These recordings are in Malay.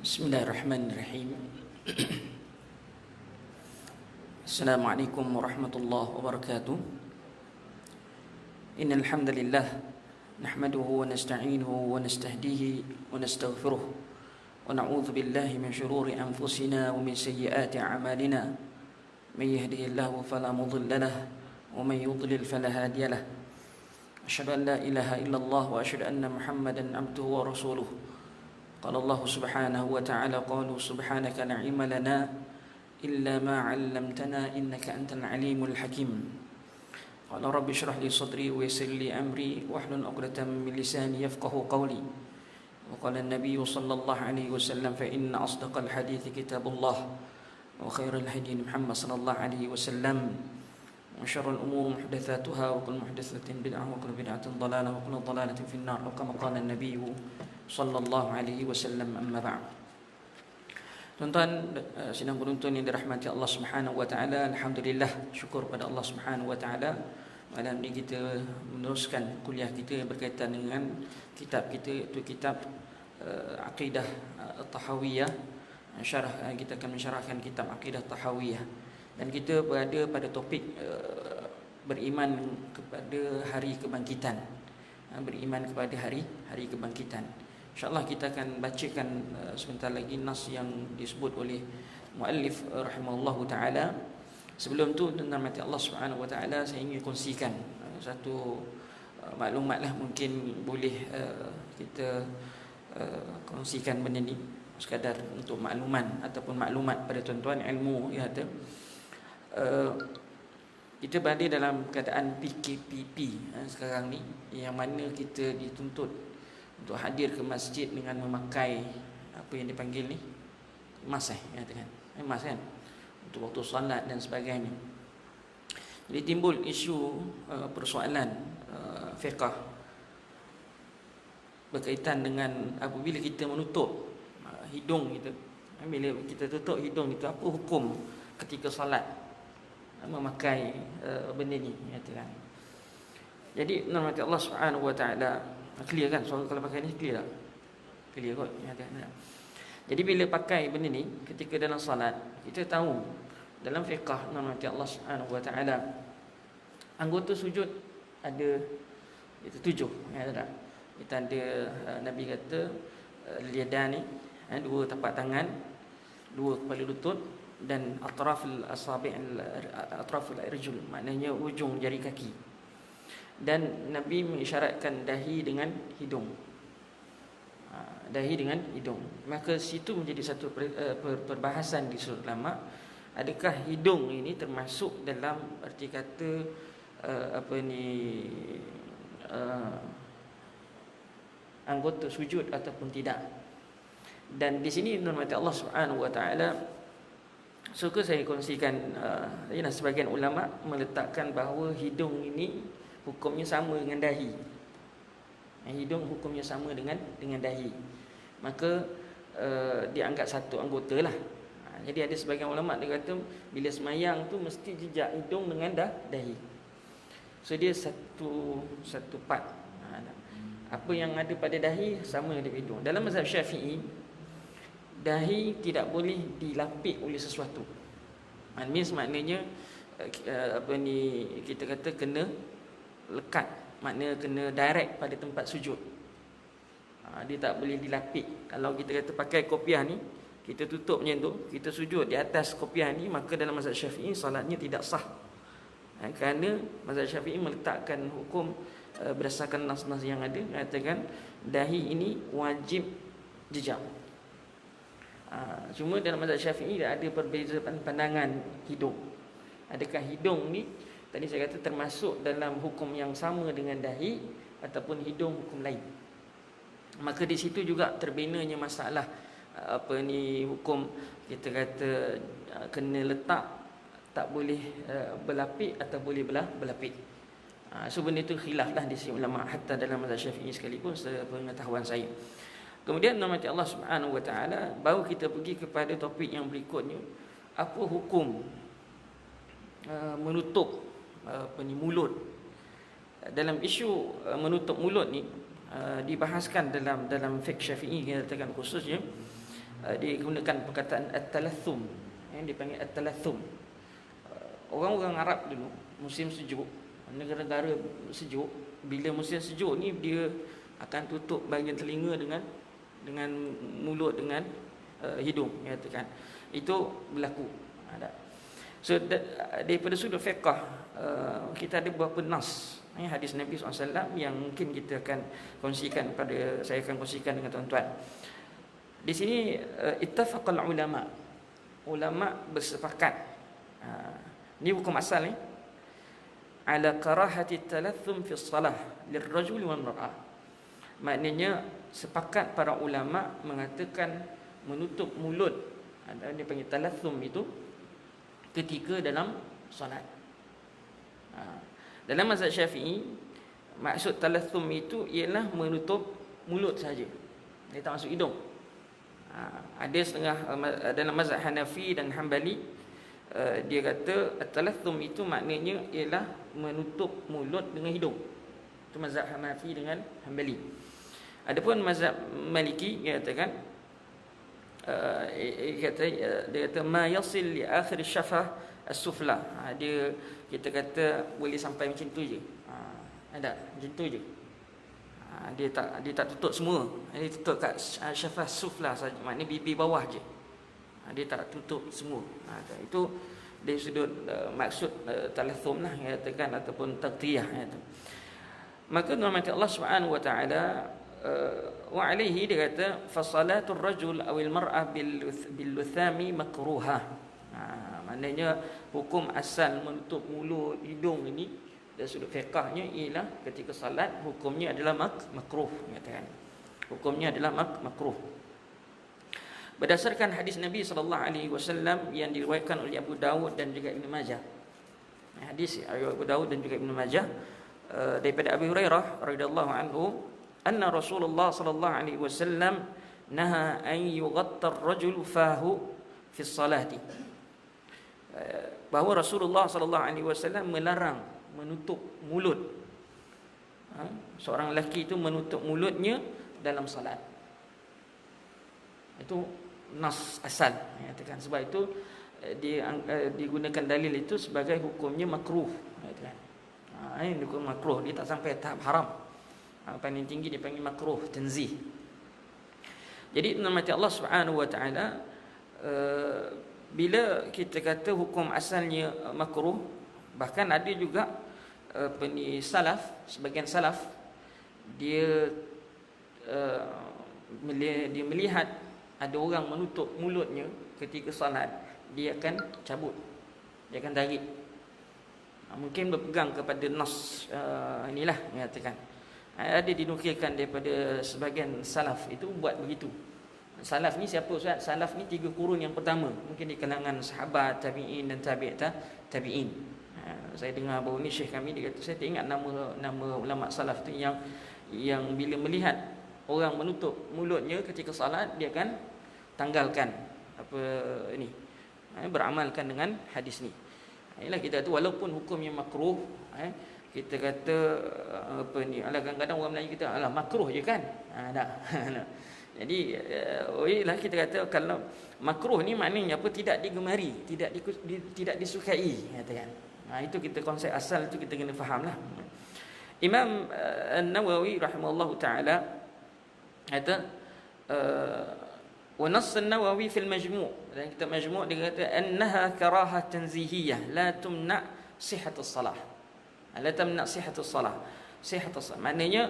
Bismillahirrahmanirrahim. Assalamualaikum warahmatullahi wabarakatuh. Innal hamdalillah nahmaduhu wa nasta'inuhu wa nastahdihi wa nastaghfiruh wa na'udzu billahi min shururi anfusina wa min sayyiati a'malina. May yahdihillahu fala mudilla lahu wa may yudlil fala hadiya lahu. Asyhadu an la ilaha illallah wa asyhadu anna Muhammadan abduhu wa rasuluh. Qala Allah subhanahu wa ta'ala qalu subhanaka la ilma lana illa ma 'allamtana innaka antal alimul hakim. Qala rabbi shrah li sadri wa yassir li amri wahlul 'uqdatam min lisani yafqahu qawli. Wa qala an-nabiy sallallahu alaihi wasallam fa inna asdaqal hadithi kitabullah wa khairal hadi Muhammad sallallahu alaihi wasallam. Wa syarrul umuri muhdatsatuha wa kullu muhdatsatin bid'ah wa kullu bid'atin dhalalah wa kullu dhalalatin fin nar. Kama qala an-nabiy sallallahu alaihi wasallam, amma ba'd. Tuan-tuan sidang penuntun yang dirahmati Allah Subhanahu wa taala, alhamdulillah, syukur pada Allah Subhanahu wa taala. Malam ini kita meneruskan kuliah kita yang berkaitan dengan kitab kita, itu kitab Aqidah Tahawiyah. Syarah, kita akan mensyarahkan kitab Aqidah Tahawiyah. Dan kita berada pada topik beriman kepada hari kebangkitan. Beriman kepada hari kebangkitan. InsyaAllah kita akan bacakan sebentar lagi nas yang disebut oleh muallif rahimahullahu ta'ala. Sebelum tu, dengan rahmat Allah subhanahu wa ta'ala, saya ingin kongsikan satu maklumat lah. Mungkin boleh kita kongsikan benda ni sekadar untuk makluman ataupun maklumat pada tuan-tuan ilmu. Kita berada dalam keadaan PKPP sekarang ni, yang mana kita dituntut untuk hadir ke masjid dengan memakai apa yang dipanggil ni mask, mask kan, untuk waktu solat dan sebagainya. Jadi timbul isu persoalan fiqh berkaitan dengan apabila kita menutup hidung kita. Bila kita tutup hidung itu, apa hukum ketika solat memakai benda ni, kan? Jadi nama Allah Subhanahu wa taala, clear kan soal kalau pakai ni, clear tak? Clear kot, kan? Jadi bila pakai benda ni ketika dalam salat, kita tahu dalam fiqh nama Allah Subhanahu wa taala, anggota sujud ada itu 7, tak? Kita ada Nabi kata liyadani, dua tapak tangan, dua kepala lutut, dan atraful asabi' atraful arjul, maknanya ujung jari kaki. Dan Nabi mengisyaratkan dahi dengan hidung. Dahi dengan hidung. Maka situ menjadi satu perbahasan di sudut ulama, adakah hidung ini termasuk dalam arti kata anggota sujud ataupun tidak. Dan di sini nurmati Allah Subhanahu wa taala, suka saya kongsikan, sebagian ulama meletakkan bahawa hidung ini hukumnya sama dengan dahi. Hidung hukumnya sama dengan dahi. Maka dianggap satu anggota lah. Jadi ada sebagian ulama dia kata bila semayang tu mesti jejak hidung dengan dahi. So dia satu part. Apa yang ada pada dahi sama dengan hidung. Dalam mazhab Syafi'i, dahi tidak boleh dilapik oleh sesuatu. Maknanya kita kata kena lekat, maknanya kena direct pada tempat sujud. Dia tak boleh dilapik. Kalau kita kata pakai kopiah ni, kita tutup macam tu, kita sujud di atas kopiah ni, maka dalam mazhab Syafi'i salatnya tidak sah. Kerana mazhab Syafi'i meletakkan hukum berdasarkan nas-nas yang ada, mengatakan dahi ini wajib jejak. Cuma dalam mazhab Syafi'i ada perbezaan pandangan hidung. Adakah hidung ni tadi saya kata termasuk dalam hukum yang sama dengan dahi ataupun hidung hukum lain. Maka di situ juga terbinanya masalah hukum kita kata kena letak, tak boleh berlapik atau boleh berlapik. So benda itu khilaf lah di sisi ulama, hatta dalam mazhab Syafi'i sekalipun, sepengetahuan saya. Kemudian nama Allah Subhanahu wa taala, baru kita pergi kepada topik yang berikutnya, apa hukum menutup mulut dalam isu menutup mulut ni dibahaskan dalam fiqh Syafi'i, katakan khususnya digunakan perkataan at-talathum, yang dipanggil at-talathum. Orang-orang Arab dulu musim sejuk, negara-negara sejuk, bila musim sejuk ni dia akan tutup bahagian telinga dengan mulut, dengan hidung, katakan. Itu berlaku. So daripada sudut fiqh kita ada beberapa nas, hadis Nabi SAW yang mungkin kita akan kongsikan saya akan kongsikan dengan tuan-tuan. Di sini ittafaqal ulama bersepakat, ni hukum asal ni, ala karahati talathum fi shalah lirrajul wal mar'ah. Maknanya sepakat para ulama mengatakan menutup mulut, dia panggil talathum itu, ketika dalam solat. Dalam mazhab Syafi'i, maksud talathum itu ialah menutup mulut saja, dia tak masuk hidung. Ada setengah dalam mazhab Hanafi dan Hanbali, dia kata talathum itu maknanya ialah menutup mulut dengan hidung. Itu mazhab Hanafi dengan Hanbali. Adapun mazhab Maliki, dia katakan dia kata ma yasil li akhir syafah as-sufla. Dia kita kata boleh sampai macam tu je. Ada macam tu je. Dia tak tutup semua. Dia tutup kat syafah sufla saja, maknanya bibir bawah je. Dia tak tutup semua. Itu dari sudut maksud talathum lah, katakan, ataupun taqtiyah itu. Maka normat Allah Subhanahu wa taala wa alaihi, dia kata fa salatul rajul awil mar'ah bil luthami makruha. Maknanya hukum asal menutup mulut, hidung ini dari sudut fiqahnya ialah ketika salat hukumnya adalah makruh, katakan. Hukumnya adalah makruh. Berdasarkan hadis Nabi sallallahu alaihi wasallam yang diriwayatkan oleh Abu Dawud dan juga Ibnu Majah. Hadis Abu Dawud dan juga Ibnu Majah daripada Abu Hurairah radhiyallahu anhu, anna Rasulullah sallallahu alaihi wasallam naha an yughatta ar-rajulu fahu fi salati. Bahawa Rasulullah sallallahu alaihi wasallam melarang menutup mulut. Seorang lelaki itu menutup mulutnya dalam salat. Itu nas asal, katakan. Sebab itu digunakan dalil itu sebagai hukumnya makruh, katakan. Ini hukum makruh, dia tak sampai tahap haram. Paling tinggi dia panggil makruh, tanzih. Jadi nama Allah Subhanahu wa taala, bila kita kata hukum asalnya makruh, bahkan ada juga sebagian salaf dia melihat ada orang menutup mulutnya ketika salat, dia akan cabut, dia akan tarik. Mungkin berpegang kepada nas inilah, mengatakan. Ada dinukilkan daripada sebagian salaf itu buat begitu. Salaf ni siapa Ustaz? Salaf ni 3 kurun yang pertama, mungkin di kalangan sahabat, tabi'in dan tabi'in. Saya dengar baru ni syekh kami dia kata, saya tak ingat nama ulama salaf tu yang bila melihat orang menutup mulutnya ketika salat, dia akan tanggalkan beramalkan dengan hadis ni. Inilah kita tu, walaupun hukumnya makruh, kita kata kadang-kadang orang Melayu kita makruh je kan. Jadi lah kita kata kalau makruh ni maknanya apa? Tidak digemari, tidak disukai, katakan. Itu kita konsep asal itu kita kena fahamlah. Imam An-Nawawi rahimahullahu taala kata wa nass An-Nawawi fil Majmu', dalam kitab Majmu' dia kata annaha karahah tanzihiyah la tumna sihhatus salah. La tamna sihhatus salah. Sihhatus salah maknanya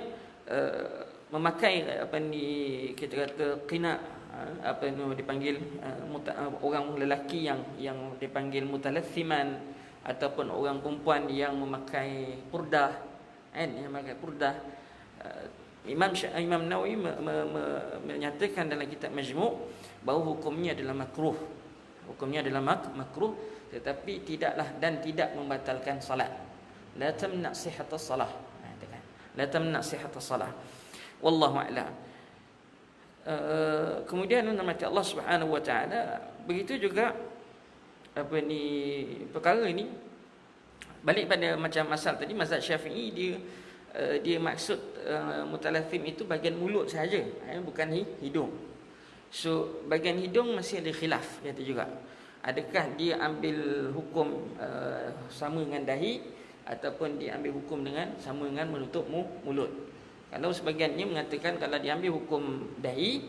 memakai kita kata qina, dipanggil orang lelaki yang dipanggil mutalathiman, ataupun orang perempuan yang memakai purdah, yang memakai purdah. Imam Nawawi menyatakan dalam kitab Majmu' bahawa hukumnya adalah makruh. Hukumnya adalah makruh, tetapi tidak membatalkan salat. La tamna sihhatus salah. La tamna sihhatus salah. Wallahu a'lam. Kemudian nama Allah Subhanahu wa taala, begitu juga perkara ini balik pada macam asal tadi, mazhab Syafi'i dia dia maksud mutalathim itu bahagian mulut sahaja, bukan hidung. So bahagian hidung masih ada khilaf kata juga. Adakah dia ambil hukum sama dengan dahi, ataupun dia ambil hukum dengan sama dengan menutup mulut. Kalau sebahagiannya mengatakan kalau dia ambil hukum dahi,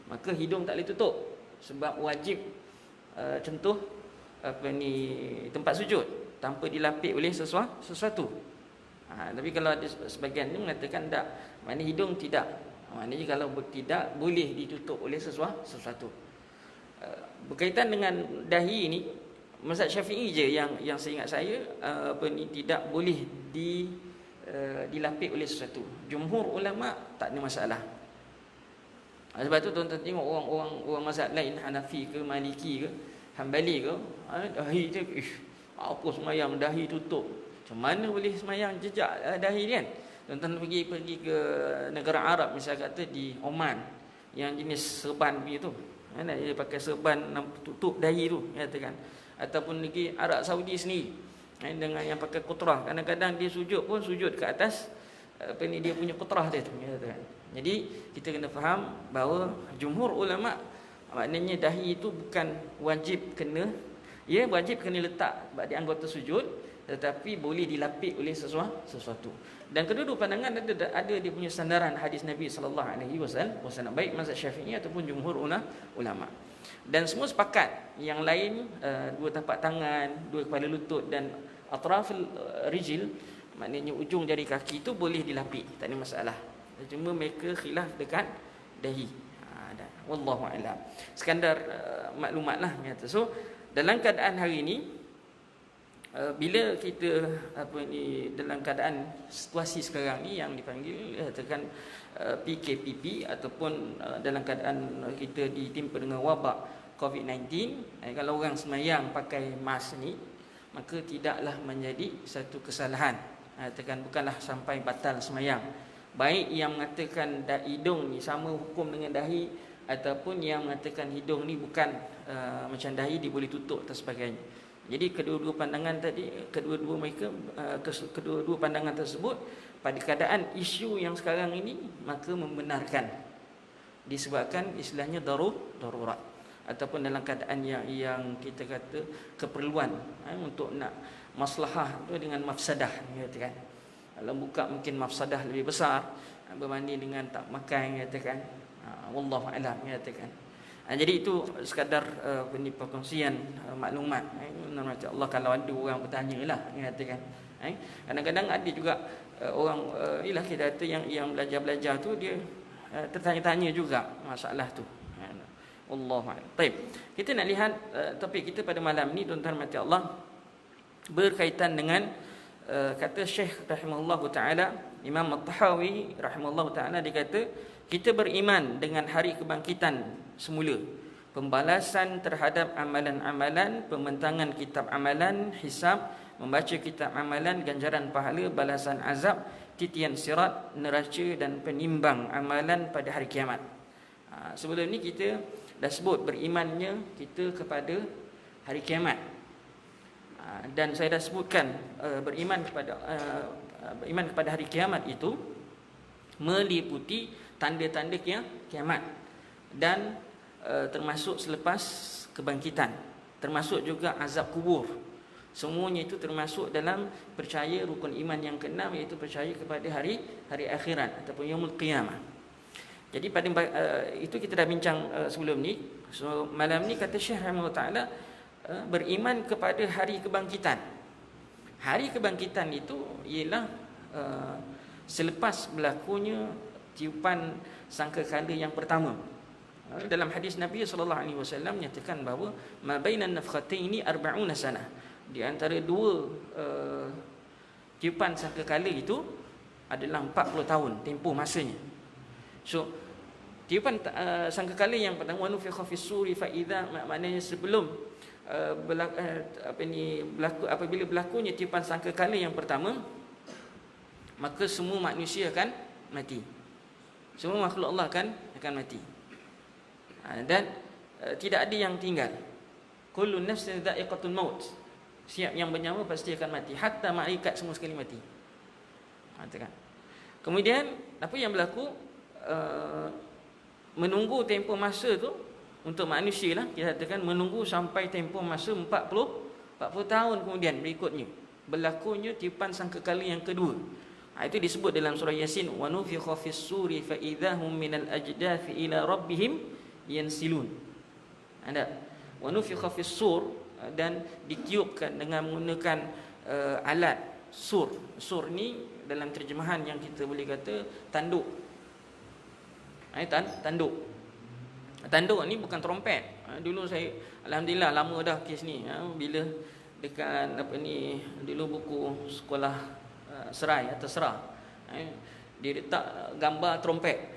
maka hidung tak boleh tutup, sebab wajib contoh tempat sujud tanpa dilapik oleh sesuatu. Tapi kalau ada sebahagian ni mengatakan tak, maknanya hidung tidak, maknanya kalau tidak boleh ditutup oleh sesuatu. Berkaitan dengan dahi ini, mazhab Syafi'i je yang seingat saya tidak boleh dilapik oleh sesuatu. Jumhur ulama tak ada masalah. Sebab tu tuan-tuan tengok orang mazhab lain, Hanafi ke Maliki ke Hambali ke, dahi je apa semayang dahi tutup. Macam mana boleh semayang jejak dahi dia kan? Tuan-tuan pergi ke negara Arab, misalnya kata di Oman, yang jenis serban begitu, dia pakai serban tutup dahi tu katakan. Ataupun lagi Arab Saudi sendiri dengan yang pakai kutrah, kadang-kadang dia sujud pun sujud ke atas dia punya kutrah dia tu katakan. Jadi kita kena faham bahawa jumhur ulama, maknanya dahi itu bukan wajib kena, wajib kena letak di anggota sujud, tetapi boleh dilapik oleh sesuatu. Dan kedua-dua pandangan ada dia punya sandaran hadis Nabi sallallahu alaihi wasallam, baik mazhab Syafi'i ataupun jumhur ulama. Dan semua sepakat yang lain, dua tapak tangan, dua kepala lutut dan atraful rijil, maknanya ujung jari kaki itu boleh dilapik, tak ada masalah. Cuma mereka khilaf dekat dahi. Wallahu a'lam. Sekadar maklumatlah kata. So dalam keadaan hari ini, bila kita dalam keadaan situasi sekarang ni yang dipanggil katakan PKPP, ataupun dalam keadaan kita ditimpa dengan wabak COVID-19, kalau orang semayang pakai mask ni, maka tidaklah menjadi satu kesalahan. Katakan bukanlah sampai batal semayang. Baik yang mengatakan hidung ni sama hukum dengan dahi, ataupun yang mengatakan hidung ni bukan macam dahi, dia boleh tutup dan sebagainya. Jadi kedua-dua pandangan tadi, kedua-dua pandangan tersebut pada keadaan isu yang sekarang ini, maka membenarkan, disebabkan istilahnya darurat, ataupun dalam keadaan yang kita kata keperluan untuk nak maslahah tu dengan mafsadah katakan. Kalau buka mungkin mafsadah lebih besar berbanding dengan tak makan katakan. Wallahu a'lam katakan. Jadi itu sekadar perkongsian maklumat. Allah, kalau ada orang bertanyalah katakan. Kadang-kadang ada juga orang ialah kita kata yang belajar-belajar tu dia tertanya-tanya juga masalah tu. Wallahu a'lam. Baik. Kita nak lihat topik kita pada malam ni, tuan-tuan mati Allah, berkaitan dengan kata Syekh rahimahullahu taala, Imam At-Tahawi rahimahullahu taala, dia kata kita beriman dengan hari kebangkitan semula, pembalasan terhadap amalan-amalan, pembentangan kitab amalan, hisab, membaca kitab amalan, ganjaran pahala, balasan azab, titian sirat, neraca dan penimbang amalan pada hari kiamat. Sebelum ni kita dah sebut berimannya kita kepada hari kiamat. Dan saya dah sebutkan beriman kepada hari kiamat itu meliputi tanda-tanda kiamat, dan termasuk selepas kebangkitan, termasuk juga azab kubur. Semuanya itu termasuk dalam percaya rukun iman yang keenam, iaitu percaya kepada hari akhirat ataupun yaumul qiyamah. Jadi pada itu kita dah bincang sebelum ni. So malam ni kata Syekh rahimahullah taala, beriman kepada hari kebangkitan. Hari kebangkitan itu ialah selepas berlakunya tiupan sangkakala yang pertama. Dalam hadis Nabi sallallahu alaihi wasallam menyatakan bahawa ma bainan nafkhataini 40 sanah. Di antara dua tiupan sangkakala itu adalah 40 tahun tempoh masanya. So tiupan sangkakala yang pertama, nufikha fis suri fa idza, maknanya sebelum apabila berlakunya tiupan sangkakala yang pertama, maka semua manusia akan mati. Semua makhluk Allah akan mati. Dan tidak ada yang tinggal. Kullu nafsin dha'iqatul maut. Siap yang bernyawa pasti akan mati. Hatta malaikat semua sekali mati. Katakan. Kemudian apa yang berlaku, menunggu tempoh masa tu untuk manusia lah, kita katakan menunggu sampai tempoh masa 40 tahun kemudian berikutnya berlakunya tiupan sangkakala yang kedua. Itu disebut dalam surah Yasin, wa nufikha fis suri fa idahum minal ajdathi ila rabbihim yansilun. Ada wa nufikha fis sur, dan ditiupkan dengan menggunakan alat sur. Sur ni dalam terjemahan yang kita boleh kata tanduk. Tanduk. Tanduk ni bukan trompet. Dulu saya, alhamdulillah lama dah kes ni. Bila dekat dulu buku sekolah serai atau serah, dia letak gambar trompet.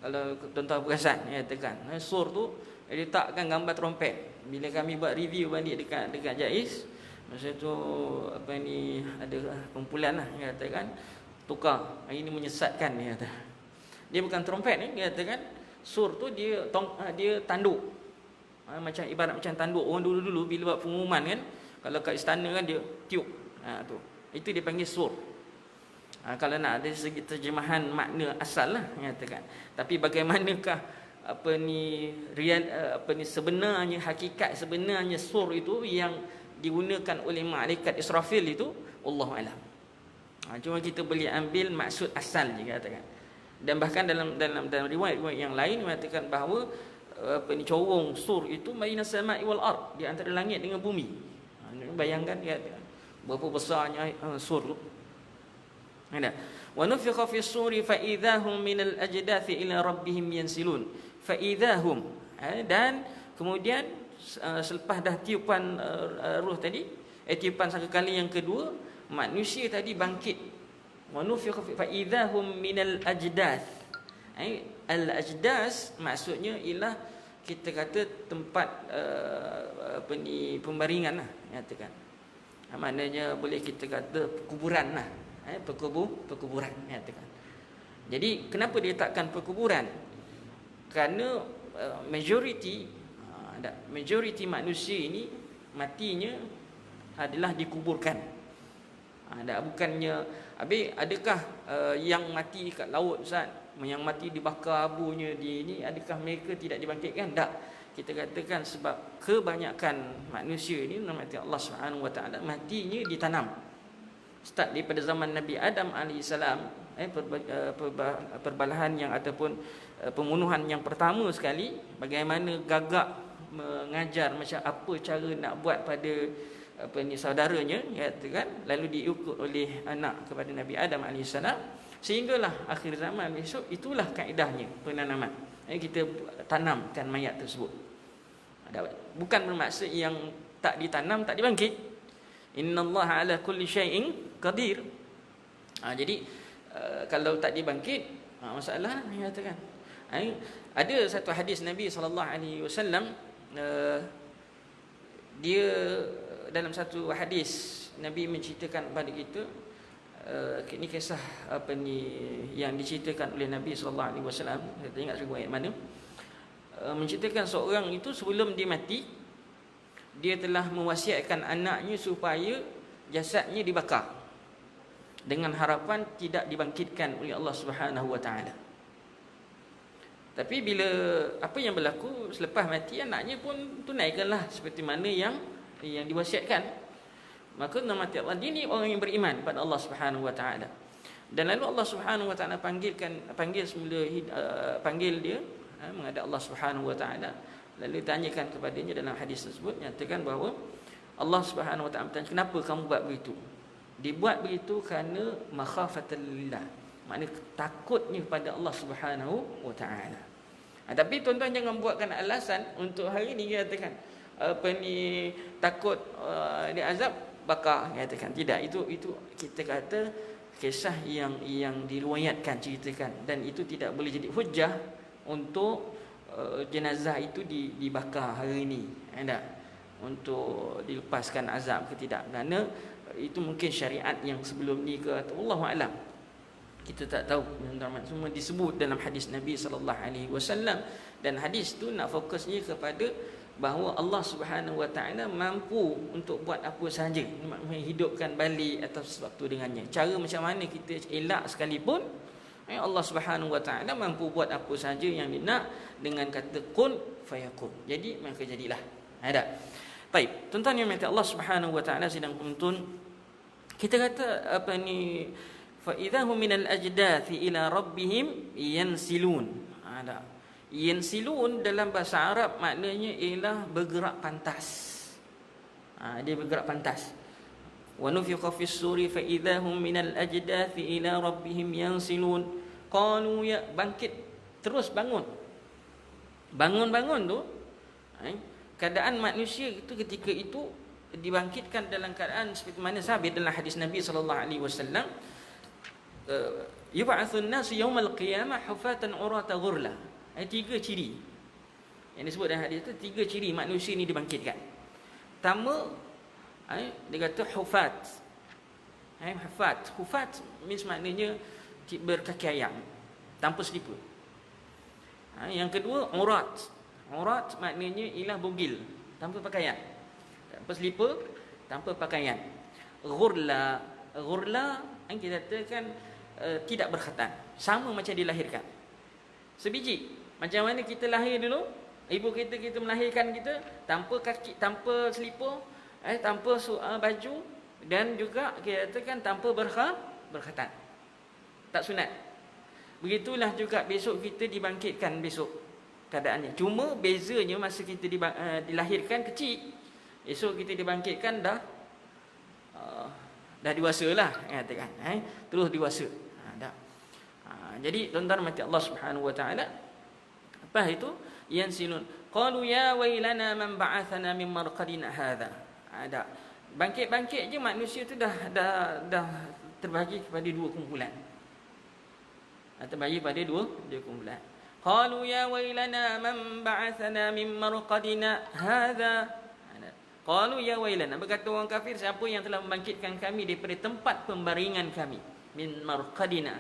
Kalau tuan-tuan perasan, katakan sur tu dia letakkan gambar trompet. Bila kami buat review balik dekat JAIS, masa tu ada kumpulan lah, katakan tukar, ini menyesatkan, dia kata. Dia bukan trompet ni, dia katakan sur tu dia tanduk. Macam ibarat macam tanduk orang dulu-dulu bila buat pengumuman kan, kalau kat istana kan dia tiup. Tu. Itu dia panggil sur. Kalau nak ada segi terjemahan makna asal lah, katakan. Tapi bagaimanakah sebenarnya, hakikat sebenarnya sur itu yang digunakan oleh malaikat Israfil itu, Allahu a'lam. Cuma kita boleh ambil maksud asal je, katakan. Dan bahkan dalam riwayat-riwayat yang lain mengatakan bahawa corong sur itu baina sama'i wal ard, di antara langit dengan bumi. Bayangkan berapa besarnya sur tu. Ada. Wa nufikha fis suri fa idahum minal ajdathi ila rabbihim yansilun. Fa idahum, dan kemudian selepas dah tiupan ruh tadi, tiupan sangkakala yang kedua, manusia tadi bangkit. Wa nufikha fa idahum minal ajdath. Al-ajdas maksudnya ialah kita kata tempat pembaringan lah, katakan. Maknanya boleh kita kata perkuburan lah, perkuburan, katakan. Jadi kenapa dia letakkan perkuburan? Kerana majoriti manusia ini matinya adalah dikuburkan. Bukannya adakah yang mati kat laut, Ustaz, yang mati dibakar abunya ini, adakah mereka tidak dibangkitkan? Tak. Kita katakan sebab kebanyakan manusia ini, mati Allah Subhanahu Wa Taala, matinya ditanam. Start daripada zaman Nabi Adam alaihissalam, perbalahan yang ataupun pembunuhan yang pertama sekali, bagaimana gagak mengajar macam apa cara nak buat pada saudaranya, katakan, lalu diikut oleh anak kepada Nabi Adam alaihissalam, sehinggalah akhir zaman besok itulah kaedahnya penanaman. Kita tanamkan mayat tersebut. Bukan bermaksud yang tak ditanam tak dibangkit. Innallaha ala kulli syai'in qadir. Jadi kalau tak dibangkit, masalah, katakan. Ada satu hadis Nabi SAW, dia dalam satu hadis Nabi menceritakan kepada kita, ini kisah yang diceritakan oleh Nabi SAW. Saya tak ingat riwayat mana. Menceritakan seorang itu sebelum dia mati, dia telah mewasiatkan anaknya supaya jasadnya dibakar dengan harapan tidak dibangkitkan oleh Allah Subhanahu Wa Taala. Tapi bila apa yang berlaku selepas mati, anaknya pun tunaikanlah seperti mana yang diwasiatkan. Maka mati Allah, dia ni orang yang beriman pada Allah Subhanahu Wa Taala. Dan lalu Allah Subhanahu Wa Taala panggil dia menghadap Allah Subhanahu Wa Taala, lalu tanyakan kepadanya dalam hadis tersebut, nyatakan bahawa Allah Subhanahu Wa Taala bertanya, kenapa kamu buat begitu? Dibuat begitu kerana makhafatan lillah, maknanya takutnya pada Allah Subhanahu Wa Taala. Tapi tuan-tuan jangan buatkan alasan untuk hari ni, katakan takut dia azab bakar, katakan. Tidak, itu kita kata kisah yang diriwayatkan, ceritakan, dan itu tidak boleh jadi hujah untuk jenazah itu dibakar hari ini, tak? Untuk dilepaskan azab ke tidak. Kerana itu mungkin syariat yang sebelum ni ke, Allahu a'lam. Kita tak tahu. Semua disebut dalam hadis Nabi sallallahu alaihi wasallam, dan hadis tu nak fokusnya kepada bahawa Allah Subhanahu Wa Taala mampu untuk buat apa sahaja, menghidupkan balik atau sesuatu dengannya. Cara macam mana kita elak sekalipun, Allah Subhanahu Wa Taala mampu buat apa sahaja yang dia nak dengan kata kun fayakun. Jadi maka jadilah. Ada. Baik, tuan-tuan yang mati Allah Subhanahu Wa Taala sedang menuntun kita kata apa ni, fa idahum minal ajdathi ila rabbihim yansilun. Ada. Yansilun dalam bahasa Arab maknanya ialah bergerak pantas. Dia bergerak pantas. Wa nufiqa fis suri fa idahum minal ajdathi ila rabbihim yansilun. Qalu ya, bangkit, terus bangun. Bangun-bangun tu, keadaan manusia itu ketika itu dibangkitkan dalam keadaan seperti mana sabit dalam hadis Nabi sallallahu alaihi wasallam, yub'atsun nas yaumal qiyamah hufatan urata ghurla. Ada 3 ciri yang disebut dalam hadis itu. 3 ciri manusia ni dibangkitkan. Pertama, dia kata hufat. Hufat means maknanya berkaki ayam, tanpa selipar. Yang kedua, urat. Urat maknanya ialah bugil, tanpa pakaian, tanpa selipar, tanpa pakaian. Ghurla kita katakan tidak berkhatan, sama macam dilahirkan. Sebiji. Macam mana kita lahir dulu, ibu kita melahirkan kita tanpa kaki, tanpa selipar, tanpa baju, dan juga kita katakan tanpa berkhatan. Tak sunat. Begitulah juga besok kita dibangkitkan besok keadaannya. Cuma bezanya masa kita dilahirkan kecil, esok kita dibangkitkan dah dewasa lah, katakan. Terus dewasa. Jadi tuan-tuan mati Allah Subhanahu Wa Taala, apa itu? Yansilun. Qalu ya wailana man ba'athana min marqadina hadha. Ada. Bangkit-bangkit je manusia tu dah terbagi kepada 2 kumpulan. Terbagi pada dua kumpulan. Qalu ya wailana man ba'athana min marqadina hadha. Qalu ya wailana, berkata orang kafir, siapa yang telah membangkitkan kami daripada tempat pembaringan kami, min marqadina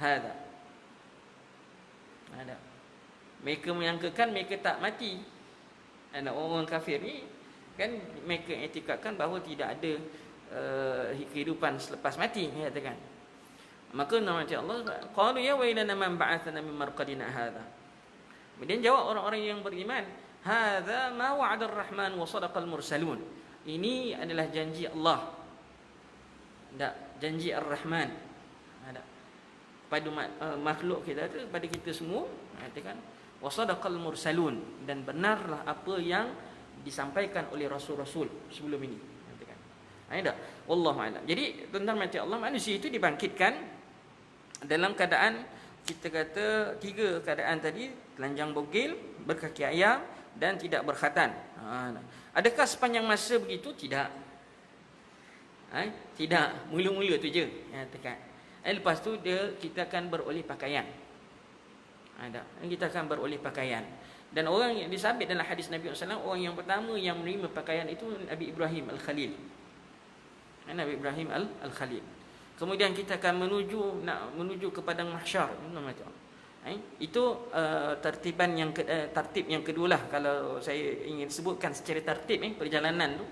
hadha. Ada. Mereka menyangkakan mereka tak mati. Orang kafir ni kan mereka iktikadkan bahawa tidak ada kehidupan selepas mati, katakan. Maka nama Allah, qalu ya wailana man ba'athana min marqadina hadha. Kemudian jawab orang-orang yang beriman, hadza ma wa'ada ar-rahman wa sadaqal mursalun. Ini adalah janji Allah. Tak, janji ar-Rahman. Ada. Pada makhluk kita tu, pada kita semua, katakan wa sadaqal mursalun, dan benarlah apa yang disampaikan oleh rasul-rasul sebelum ini, katakan. Ada. Wallahu a'lam. Jadi tuan-tuan mati Allah, manusia itu dibangkitkan dalam keadaan kita kata 3 keadaan tadi, telanjang bogil, berkaki ayam, dan tidak berkhatan. Adakah sepanjang masa begitu? Tidak. Tidak. Mula-mula tu je, katakan. Lepas tu kita akan beroleh pakaian. Kita akan beroleh pakaian. Dan orang yang disabit dalam hadis Nabi SAW, orang yang pertama yang menerima pakaian itu Nabi Ibrahim Al-Khalil. Nabi Ibrahim Al-Khalil. Kemudian kita akan menuju ke padang mahsyar. Itu tertib yang kedua lah, kalau saya ingin sebutkan secara tertib perjalanan tu.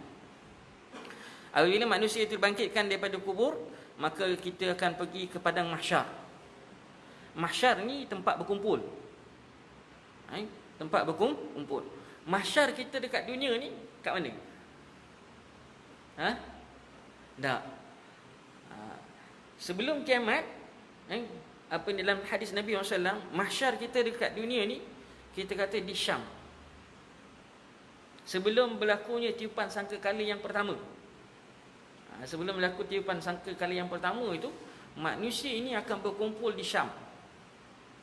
Apabila manusia itu bangkitkan daripada kubur, maka kita akan pergi ke padang mahsyar. Mahsyar ni tempat berkumpul. Tempat berkumpul. Mahsyar kita dekat dunia ni kat mana? Tak. Sebelum kiamat, apa dalam hadis Nabi SAW, mahsyar kita dekat dunia ni, kita kata di Syam. Sebelum berlakunya tiupan sangkakala yang pertama. Sebelum berlaku tiupan sangkakala yang pertama itu, manusia ini akan berkumpul di Syam.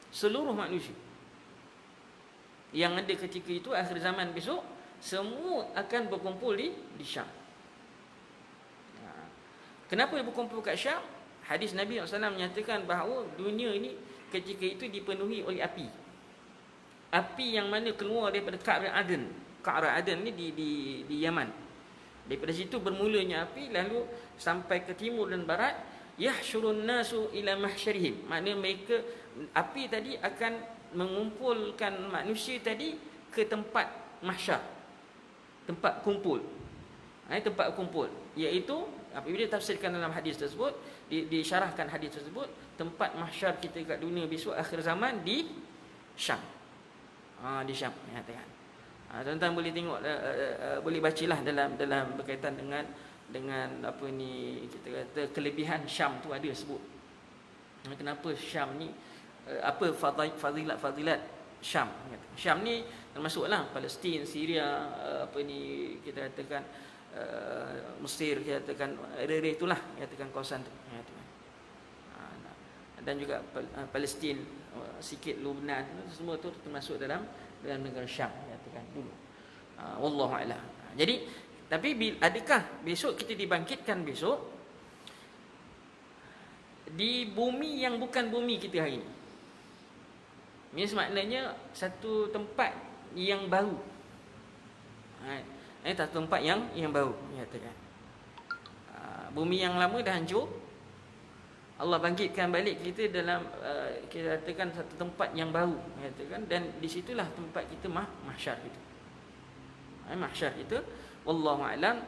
Seluruh manusia yang ada ketika itu, akhir zaman besok, semua akan berkumpul di Syam. Kenapa berkumpul kat Syam? Hadis Nabi SAW menyatakan bahawa dunia ini ketika itu dipenuhi oleh api. Api yang mana keluar daripada Ka'ra Aden. Ka'ra Aden ni di Yaman. Daripada situ bermulanya api, lalu sampai ke timur dan barat. Yahsyurun nasu ila mahsyarihim. Maknanya mereka, api tadi akan mengumpulkan manusia tadi ke tempat mahsyar. tempat kumpul. Tempat kumpul, iaitu apabila ditafsirkan dalam hadis tersebut, disyarahkan hadis tersebut, tempat mahsyar kita kat dunia besok akhir zaman di Syam. Di Syam, katakan. Tuan-tuan boleh tengok, boleh bacalah dalam berkaitan dengan apa ni, kita kata kelebihan Syam tu ada sebut. Kenapa Syam ni, apa fadilat Syam. Syam ni termasuklah Palestin, Syria, apa ni kita katakan Mesir, kita katakan area itulah, kita katakan kawasan tu. Dan juga Palestin, sikit Lebanon, semua tu termasuk dalam negara Syam, kita katakan dulu. Wallahu a'lam. Jadi tapi adakah besok kita dibangkitkan besok di bumi yang bukan bumi kita hari ini? Ini maknanya satu tempat yang baru. Satu tempat yang baru, nyatakan. Bumi yang lama dah hancur. Allah bangkitkan balik kita dalam kita katakan satu tempat yang baru, nyatakan, dan di situlah tempat kita mahsyar kita. Mahsyar kita, wallahu a'lam,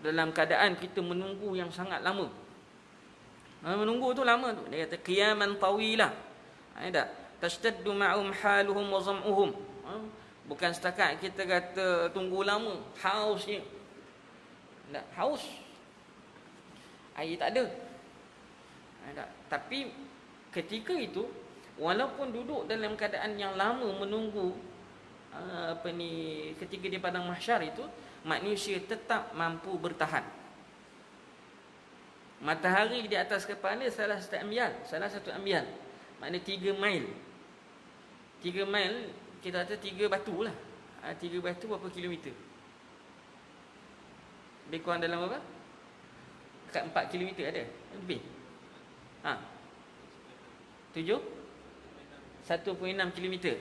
dalam keadaan kita menunggu yang sangat lama. Menunggu tu lama tu. Dia kata qiyaman tawilah. Tak tashtaddu ma'um haluhum wa zam'uhum. Bukan setakat kita kata tunggu lama, hausnya. Tak, haus. Air tak ada. Tak. Tapi ketika itu, walaupun duduk dalam keadaan yang lama menunggu, ketika di padang mahsyar itu, manusia tetap mampu bertahan. Matahari di atas kepala salah satu amyal. Maknanya 3 mil. 3 mil, kita kata 3 batu lah. 3 batu berapa kilometer? Lebih kurang dalam berapa? Dekat 4 kilometer ada? Lebih? 7? 1.6 kilometer.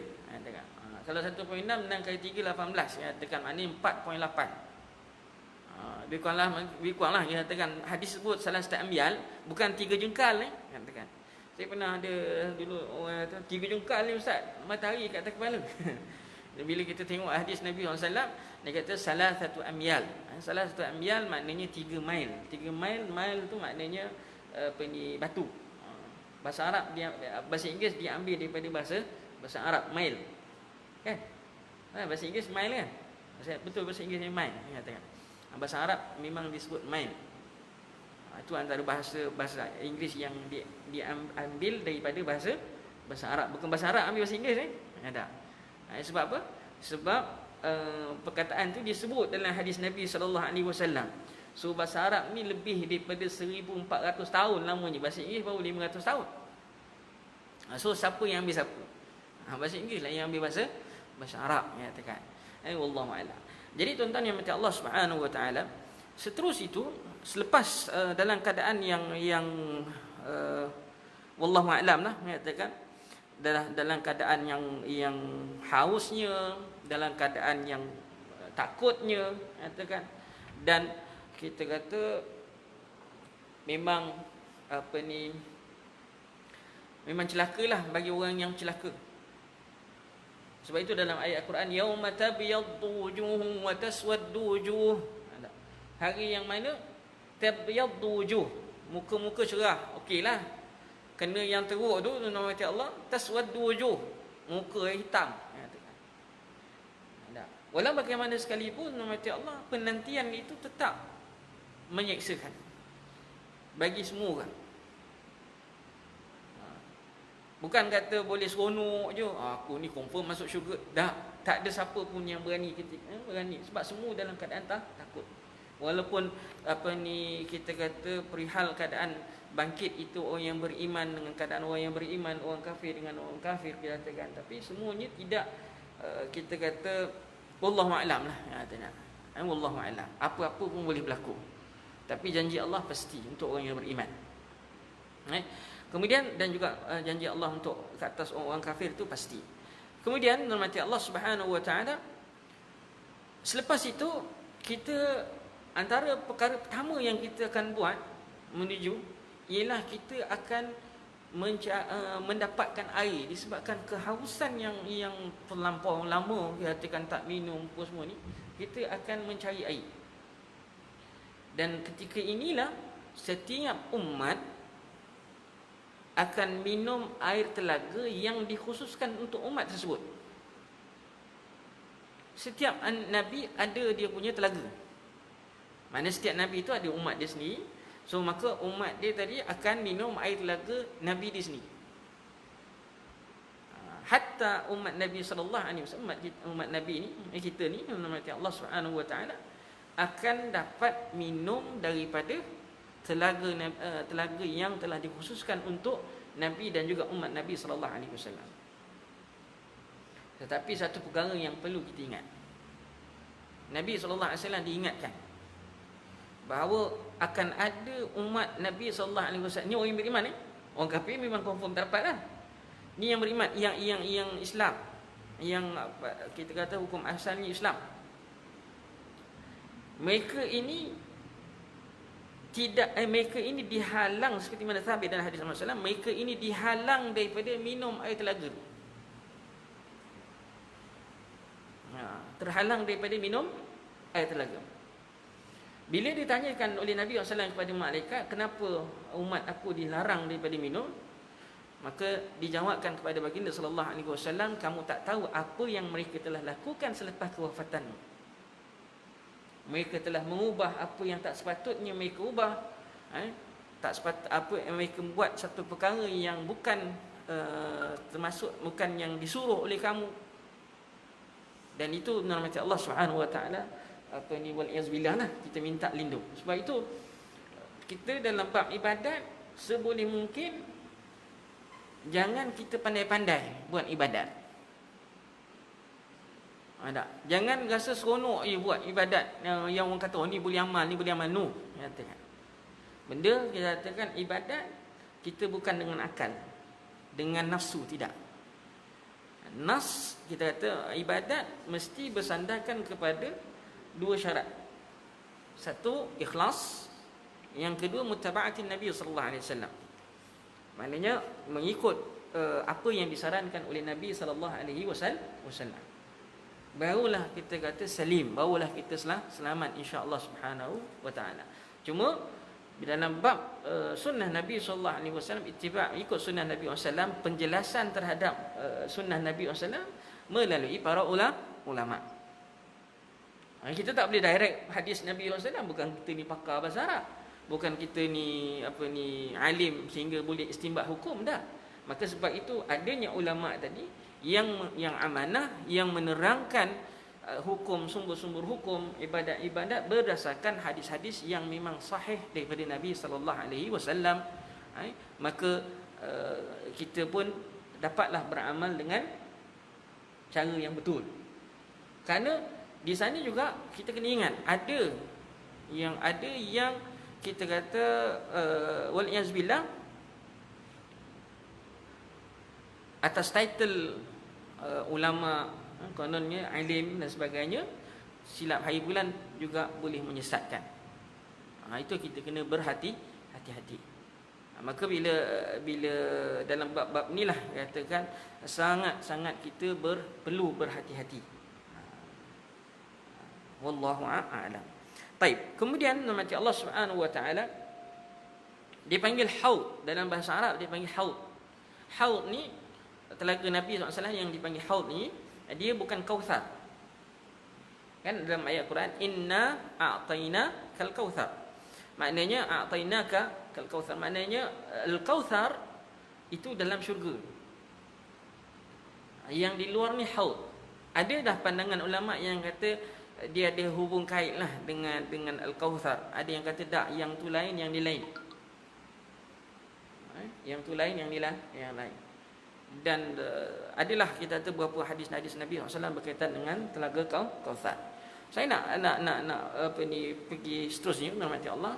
Kalau 1.6, 6 kali 3, 18. Ya, tekan maknanya 4.8. Lebih kurang lah. Kita katakan hadis sebut salah satu amyal, bukan 3 jengkal. Katakan. Saya pernah ada dulu orang kata 3 jengkal ni ustaz, matahari kat atas kepala. Bila kita tengok hadis Nabi SAW, dia kata salah satu amyal. Salah satu amyal maknanya 3 mil. 3 mil tu maknanya batu. Bahasa Arab bahasa Inggeris dia ambil daripada bahasa Arab mil. Kan? Bahasa Inggeris mil kan? Betul bahasa Inggeris mil, katakan. Bahasa Arab memang disebut mil. Itu antara bahasa Inggeris yang diambil daripada bahasa Arab. Bukan bahasa Arab ambil bahasa Inggeris tak. Sebab apa? Sebab perkataan tu disebut dalam hadis Nabi SAW. So bahasa Arab ni lebih daripada 1400 tahun lamanya. Bahasa Inggeris baru 500 tahun. So siapa yang ambil siapa? Bahasa Inggeris lah yang ambil bahasa Arab, ya katakan. Wallahu a'lam. Jadi tuan-tuan yang mati Allah Subhanahu wa taala, seterus itu selepas dalam keadaan yang wallahu a'lam lah, mengatakan dalam keadaan yang hausnya, dalam keadaan yang takutnya, katakan, dan kita kata memang memang celakalah bagi orang yang celaka. Sebab itu dalam ayat Al-Quran, yauma tabyaddu wujuhum wa taswaddu wujuh. Hari yang mana tabyaddu wujuh, muka-muka cerah, okeylah. Kena yang teruk tu nama Allah, taswaddu wujuh, muka hitam. Walau bagaimana sekalipun nama Allah, penantian itu tetap menyeksakan bagi semua orang. Bukan kata boleh seronok je, aku ni confirm masuk syurga. Tak ada siapa pun yang berani berani, sebab semua dalam keadaan takut. Walaupun kita kata perihal keadaan bangkit itu orang yang beriman dengan keadaan orang yang beriman, orang kafir dengan orang kafir, kita katakan, tapi semuanya tidak kita kata wallahu a'lam lah, wallahu a'lam. Apa-apa pun boleh berlaku. Tapi janji Allah pasti untuk orang yang beriman. Kemudian dan juga janji Allah untuk ke atas orang kafir itu pasti. Kemudian rahmati Allah Subhanahu wa taala, selepas itu kita antara perkara pertama yang kita akan buat menuju ialah kita akan mendapatkan air disebabkan kehausan yang terlampau lama, kita katakan tak minum apa semua ni. kita akan mencari air. Dan ketika inilah setiap umat akan minum air telaga yang dikhususkan untuk umat tersebut. Setiap Nabi ada dia punya telaga. Mana setiap Nabi itu ada umat dia sendiri. So maka umat dia tadi akan minum air telaga Nabi dia sendiri. Hatta umat Nabi SAW, umat Nabi ni, kita ni, Allah Subhanahu Wa Taala akan dapat minum daripada telaga yang telah dikhususkan untuk Nabi dan juga umat Nabi SAW. Tetapi satu perkara yang perlu kita ingat, Nabi SAW diingatkan bahawa akan ada umat Nabi SAW. Ni orang yang beriman ni. Orang kafir memang confirm tak dapat lah. Ni yang beriman, yang Islam, yang kita kata hukum asalnya Islam. Mereka ini mereka ini dihalang seperti mana sabit dalam hadis Rasulullah SAW, mereka ini dihalang daripada minum air telaga. Terhalang daripada minum air telaga. Bila ditanyakan oleh Nabi SAW kepada malaikat, kenapa umat aku dilarang daripada minum? Maka dijawabkan kepada baginda sallallahu alaihi wasallam, kamu tak tahu apa yang mereka telah lakukan selepas kewafatanmu. Mereka telah mengubah apa yang tak sepatutnya mereka ubah. Tak sepatutnya apa yang mereka buat satu perkara yang bukan termasuk, bukan yang disuruh oleh kamu. Dan itu menurut Allah Subhanahu Wa Taala wal iyazbillah lah, kita minta lindung. Sebab itu kita dalam bab ibadat seboleh mungkin jangan kita pandai-pandai buat ibadat. Jangan rasa seronok buat ibadat yang orang kata ni boleh amal, ni boleh amal. No, katakan. Benda kita katakan ibadat kita bukan dengan akal, dengan nafsu, tidak. Nas kita kata ibadat mesti bersandarkan kepada dua syarat. Satu, ikhlas. Yang kedua, mutaba'atin Nabi sallallahu alaihi wasallam. Maknanya mengikut apa yang disarankan oleh Nabi sallallahu alaihi wasallam. Barulah kita kata salim, barulah kita selamat insya-Allah Subhanahu wa taala. Cuma dalam bab sunnah Nabi sallallahu alaihi wasallam, ittiba', ikut sunnah Nabi sallallahu alaihi wasallam, penjelasan terhadap sunnah Nabi sallallahu alaihi wasallam melalui para ulama. Kita tak boleh direct hadis Nabi sallallahu alaihi wasallam, bukan kita ni pakar bahasa Arab. Bukan kita ni alim sehingga boleh istinbat hukum, dah. Maka sebab itu adanya ulama tadi yang amanah, yang menerangkan hukum, sumber-sumber hukum ibadat-ibadat berdasarkan hadis-hadis yang memang sahih daripada Nabi sallallahu alaihi wasallam. Maka kita pun dapatlah beramal dengan cara yang betul. Kerana di sana juga kita kena ingat ada yang kita kata wal iyazbillah atas title ulama, kononnya alim dan sebagainya, silap hari bulan juga boleh menyesatkan. Itu kita kena berhati-hati. Maka bila dalam bab-bab inilah katakan sangat-sangat kita perlu berhati-hati. Wallahu a'lam. Baik, kemudian nama Allah Subhanahu wa taala dipanggil haud, dalam bahasa Arab dipanggil haud. Haud ni telaga Nabi SAW yang dipanggil haud ni, dia bukan kautsar. Kan dalam ayat Quran, inna a'tayna kal kautsar. Maknanya a'tainaka kal kautsar, maknanya al-kautsar itu dalam syurga. Yang di luar ni haud. Ada dah pandangan ulama yang kata dia ada hubung kait lah dengan al-kautsar. Ada yang kata tak, yang tu lain, yang ni lain. Yang tu lain, yang ni lain. Dan adalah kita kata beberapa hadis-hadis Nabi SAW berkaitan dengan telaga kautsar. Saya nak pergi seterusnya menghormati Allah.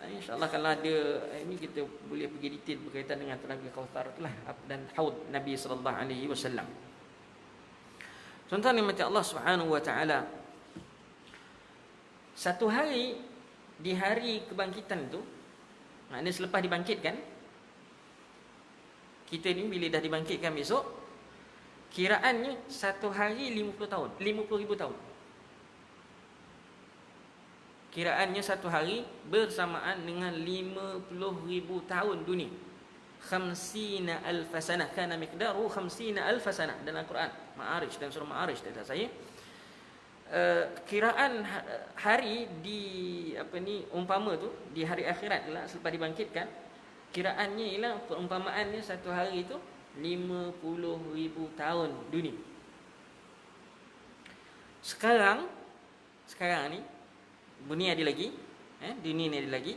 InsyaAllah kalau ada ini kita boleh pergi detail berkaitan dengan telaga kautsar itulah dan haud Nabi SAW. Tuan-tuan yang mati Allah Subhanahu wa taala, satu hari di hari kebangkitan itu, maknanya selepas dibangkitkan, kita ni bila dah dibangkitkan besok, kiraannya satu hari 50 tahun, 50,000 tahun. kiraannya satu hari bersamaan dengan 50,000 tahun dunia. 50,000 sanah, kana miqdaru 50,000 sanah dalam Al-Quran Ma'arij, dan surah Ma'arij data saya. Kiraan hari di umpama tu di hari akhirat lah, selepas dibangkitkan, kiraannya ialah perumpamaannya satu hari itu 50,000 tahun dunia. Sekarang ni dunia ada lagi, dunia ni ada lagi.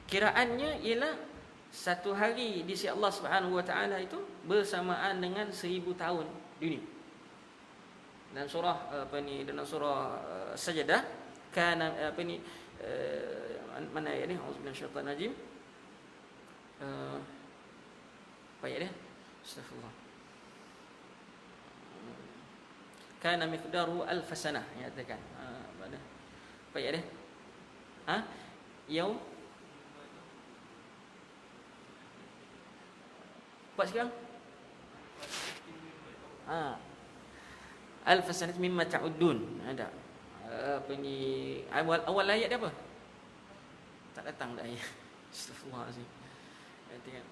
Kiraannya ialah satu hari di sisi Allah Subhanahu Wa Taala itu bersamaan dengan 1000 tahun dunia. Dan surah dalam surah Sajdah kana mana ayat ni? Auzubillahi minasyaitanir rajim. Apa ayat dia? Astagfirullah. Kana miqdaru 1000 sanah, nyatakan. Mana? Apa ayat dia? Yaum buat sekarang? 1000 sanah mimma ta'udun. Ada awal ayat dia apa? Tak datang dah ayat. Astagfirullahalazim. Tengok.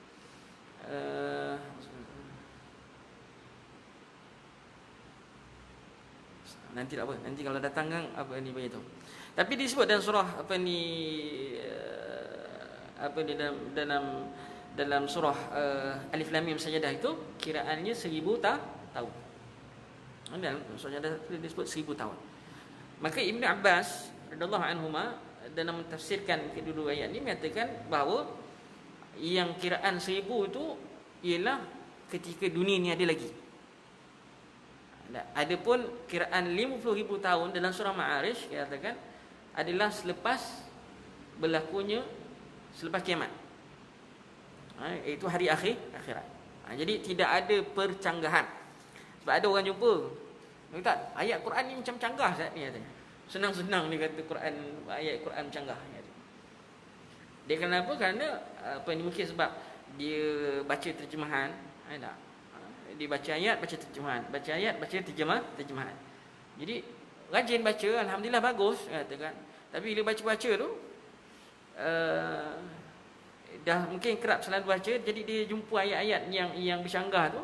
Nanti tak apa. Nanti kalau datang kan ni bagi tahu. Tapi disebut dalam surah dalam surah Alif Lam Mim Sajdah itu kiraannya 1000 tahun. Dan surah Sajdah disebut 1000 tahun. Maka Ibn Abbas radhiyallahu anhuma dalam mentafsirkan kedua ayat ini mengatakan bahawa yang kiraan 1000 itu ialah ketika dunia ni ada lagi. Adapun kiraan 50,000 tahun dalam surah Ma'arij katakan adalah selepas kiamat. Itu hari akhirat. Jadi tidak ada percanggahan. Sebab ada orang jumpa, tak, ayat Quran ni macam canggah Ustaz ni katanya. Senang-senang dia kata ayat Quran canggah. Dia kenapa? Kerana ni mungkin sebab dia baca terjemahan, tak? Dia baca ayat, baca terjemahan, baca ayat, baca terjemahan. Jadi rajin baca, alhamdulillah bagus katakan. Tapi bila baca-baca tu dah mungkin kerap selalu baca, jadi dia jumpa ayat-ayat yang bercanggah tu.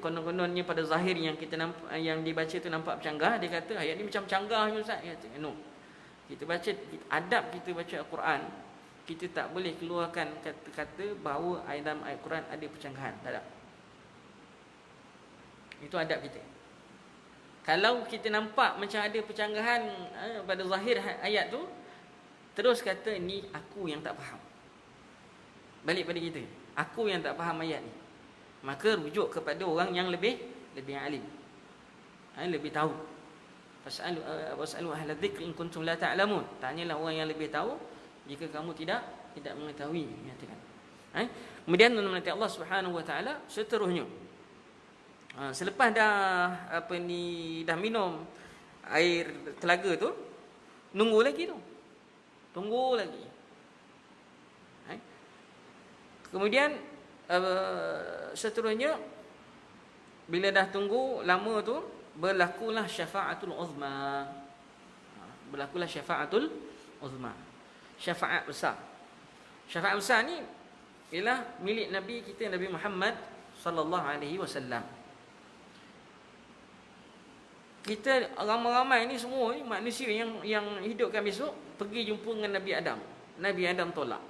Konon-kononnya pada zahir yang kita nampak, yang dibaca tu nampak bercanggah, dia kata ayat ni macam canggah Ustaz. Kata no. Kita baca adab, kita baca Al-Quran, kita tak boleh keluarkan kata-kata bahawa dalam ayat Quran ada percanggahan. Tak ada. Itu adab kita. Kalau kita nampak macam ada percanggahan pada zahir ayat tu, terus kata ni aku yang tak faham. Balik pada kita, aku yang tak faham ayat ni. Maka rujuk kepada orang yang lebih alim, lebih tahu. Fasalu ahla dzikri in kuntum la ta'lamun. Tanyalah orang yang lebih tahu jika kamu tidak mengetahui, nyatakan. Kemudian nanti Allah Subhanahu Wa Taala seterusnya, selepas dah minum air telaga tu, tunggu lagi. Kemudian seterusnya bila dah tunggu lama tu, berlakulah syafa'atul uzma. Syafaat besar. Syafaat besar ni ialah milik Nabi kita, Nabi Muhammad sallallahu alaihi wasallam. Kita ramai-ramai ni semua ni manusia yang hidupkan besok pergi jumpa dengan Nabi Adam. Nabi Adam tolak.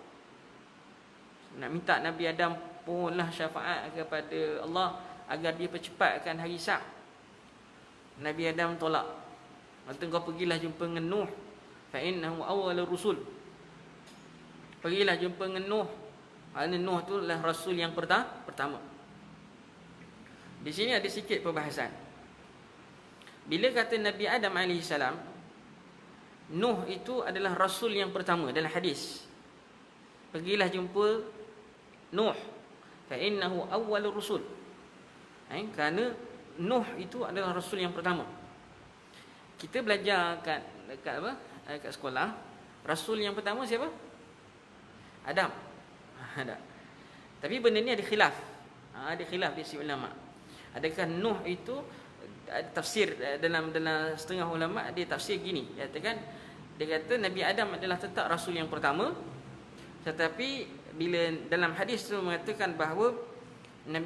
Nak minta Nabi Adam pohonlah syafaat kepada Allah agar dia percepatkan hari Hisab. Nabi Adam tolak. Kata kau pergilah jumpa dengan Nuh, fa innahu awwalur rusul. Pergilah jumpa dengan Nuh. Nuh tu adalah rasul yang pertama. Di sini ada sikit perbahasan. Bila kata Nabi Adam AS, Nuh itu adalah rasul yang pertama dalam hadis. Pergilah jumpa Nuh, fa innahu awwalur rusul. Kerana Nuh itu adalah rasul yang pertama. Kita belajar kat sekolah, rasul yang pertama siapa? Adam. Ada. Tapi benda ni ada khilaf. Ada khilaf di sisi ulama. Adakah Nuh itu tafsir dalam setengah ulama dia tafsir gini, katakan Dia kata Nabi Adam adalah tetap rasul yang pertama, tetapi bila dalam hadis tu mengatakan bahawa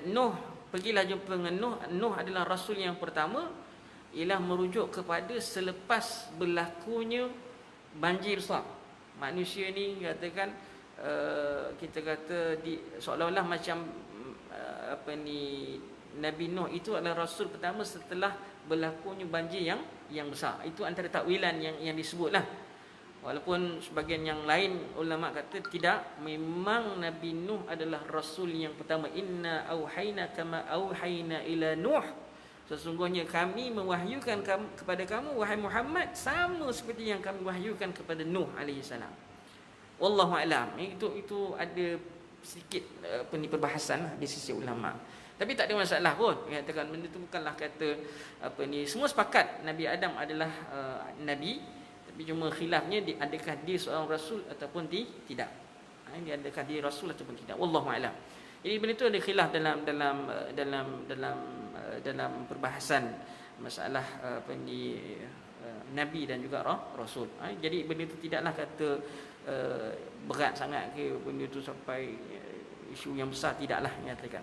Nuh, pergilah jumpa dengan Nuh, Nuh adalah rasul yang pertama, ialah merujuk kepada selepas berlakunya banjir besar. Manusia ni katakan kita kata seolah-olah macam Nabi Nuh itu adalah rasul pertama setelah berlakunya banjir yang besar. Itu antara takwilan yang disebutlah. Walaupun sebahagian yang lain ulama kata tidak, memang Nabi Nuh adalah rasul yang pertama. Inna auhayna kama auhayna ila Nuh, sesungguhnya kami mewahyukan kepada kamu wahai Muhammad sama seperti yang kami wahyukan kepada Nuh alaihi salam. Wallahu a'lam. Itu ada sedikit perbahasan di sisi ulama. Tapi tak ada masalah pun. Katakan benda tu bukanlah kata semua sepakat Nabi Adam adalah nabi, tapi cuma khilafnya adakah dia seorang rasul ataupun tidak. Dia adakah dia rasul ataupun tidak. Wallahu a'lam. Jadi benda tu ada khilaf dalam perbahasan masalah nabi dan juga rasul. Jadi benda tu tidaklah kata berat sangat ke benda tu sampai isu yang besar, tidaklah nyatakan.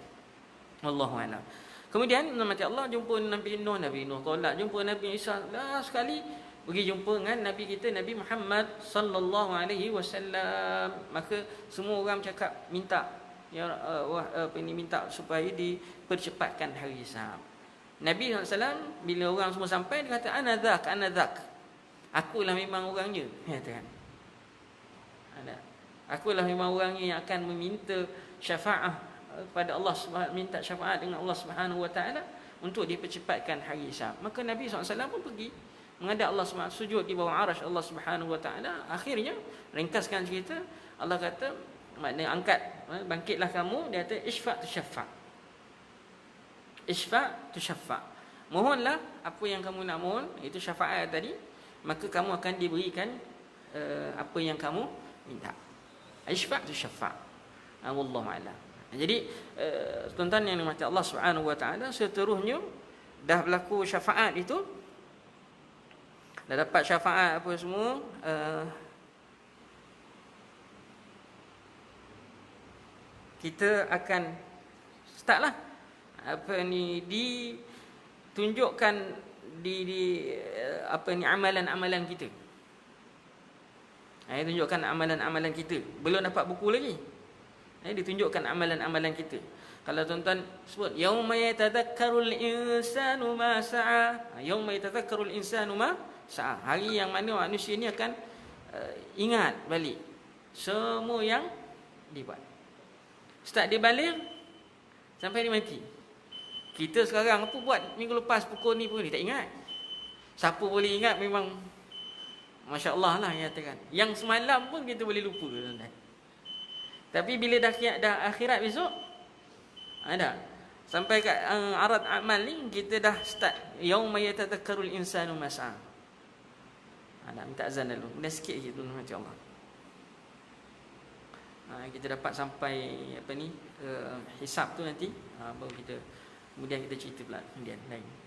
Wallahu a'lam. Kemudian nama Allah jumpa Nabi Nuh tolak jumpa Nabi Isa. Sekali pergi jumpa dengan Nabi kita Nabi Muhammad sallallahu alaihi wasallam. Maka semua orang cakap minta minta supaya dipercepatkan hari Hisab. Nabi SAW bila orang semua sampai dia kata ana dzak. Akulah memang orangnya. Katakan. Akulah memang orangnya yang akan meminta syafaat pada Allah Subhanahu, minta syafaat dengan Allah Subhanahu wa taala untuk dipercepatkan hari Hisab. Maka Nabi SAW pun pergi menghadap Allah Subhanahu, sujud di bawah arasy Allah Subhanahu wa taala. Akhirnya ringkaskan cerita, Allah kata, maknanya angkat, bangkitlah kamu, dia kata isfa' tu syafa'. Mohonlah apa yang kamu nak mohon, itu syafaat tadi, maka kamu akan diberikan apa yang kamu minta. Isfa' tu syafa'. Wallahu a'lam. Jadi tuan-tuan yang dirahmati Allah Subhanahu wa taala, seterusnya dah berlaku syafaat itu, dah dapat syafaat apa semua, kita akan startlah ditunjukkan amalan-amalan kita. Tunjukkan amalan-amalan kita. Belum dapat buku lagi. Ditunjukkan amalan-amalan kita. Kalau tuan-tuan sebut yauma yatadhakkarul insanu ma sa'a. Yauma yatadhakkarul insanu ma sa'a. Hari yang mana manusia ni akan ingat balik semua yang dibuat. Start dia balik sampai dia mati. Kita sekarang apa buat minggu lepas pukul ni pun dia tak ingat. Siapa boleh ingat memang masya-Allah lah yang katakan. Yang semalam pun kita boleh lupa tuan-tuan. Tapi bila dah akhirat besok, ada sampai kat arad amal ni kita dah start yauma yatadhakkarul insanu ma sa'a. Ada minta azan dulu. Mudah sikit je tuan-tuan insya-Allah. Kita dapat sampai hisab tu nanti, baru kita kemudian kita cerita pula kemudian lain.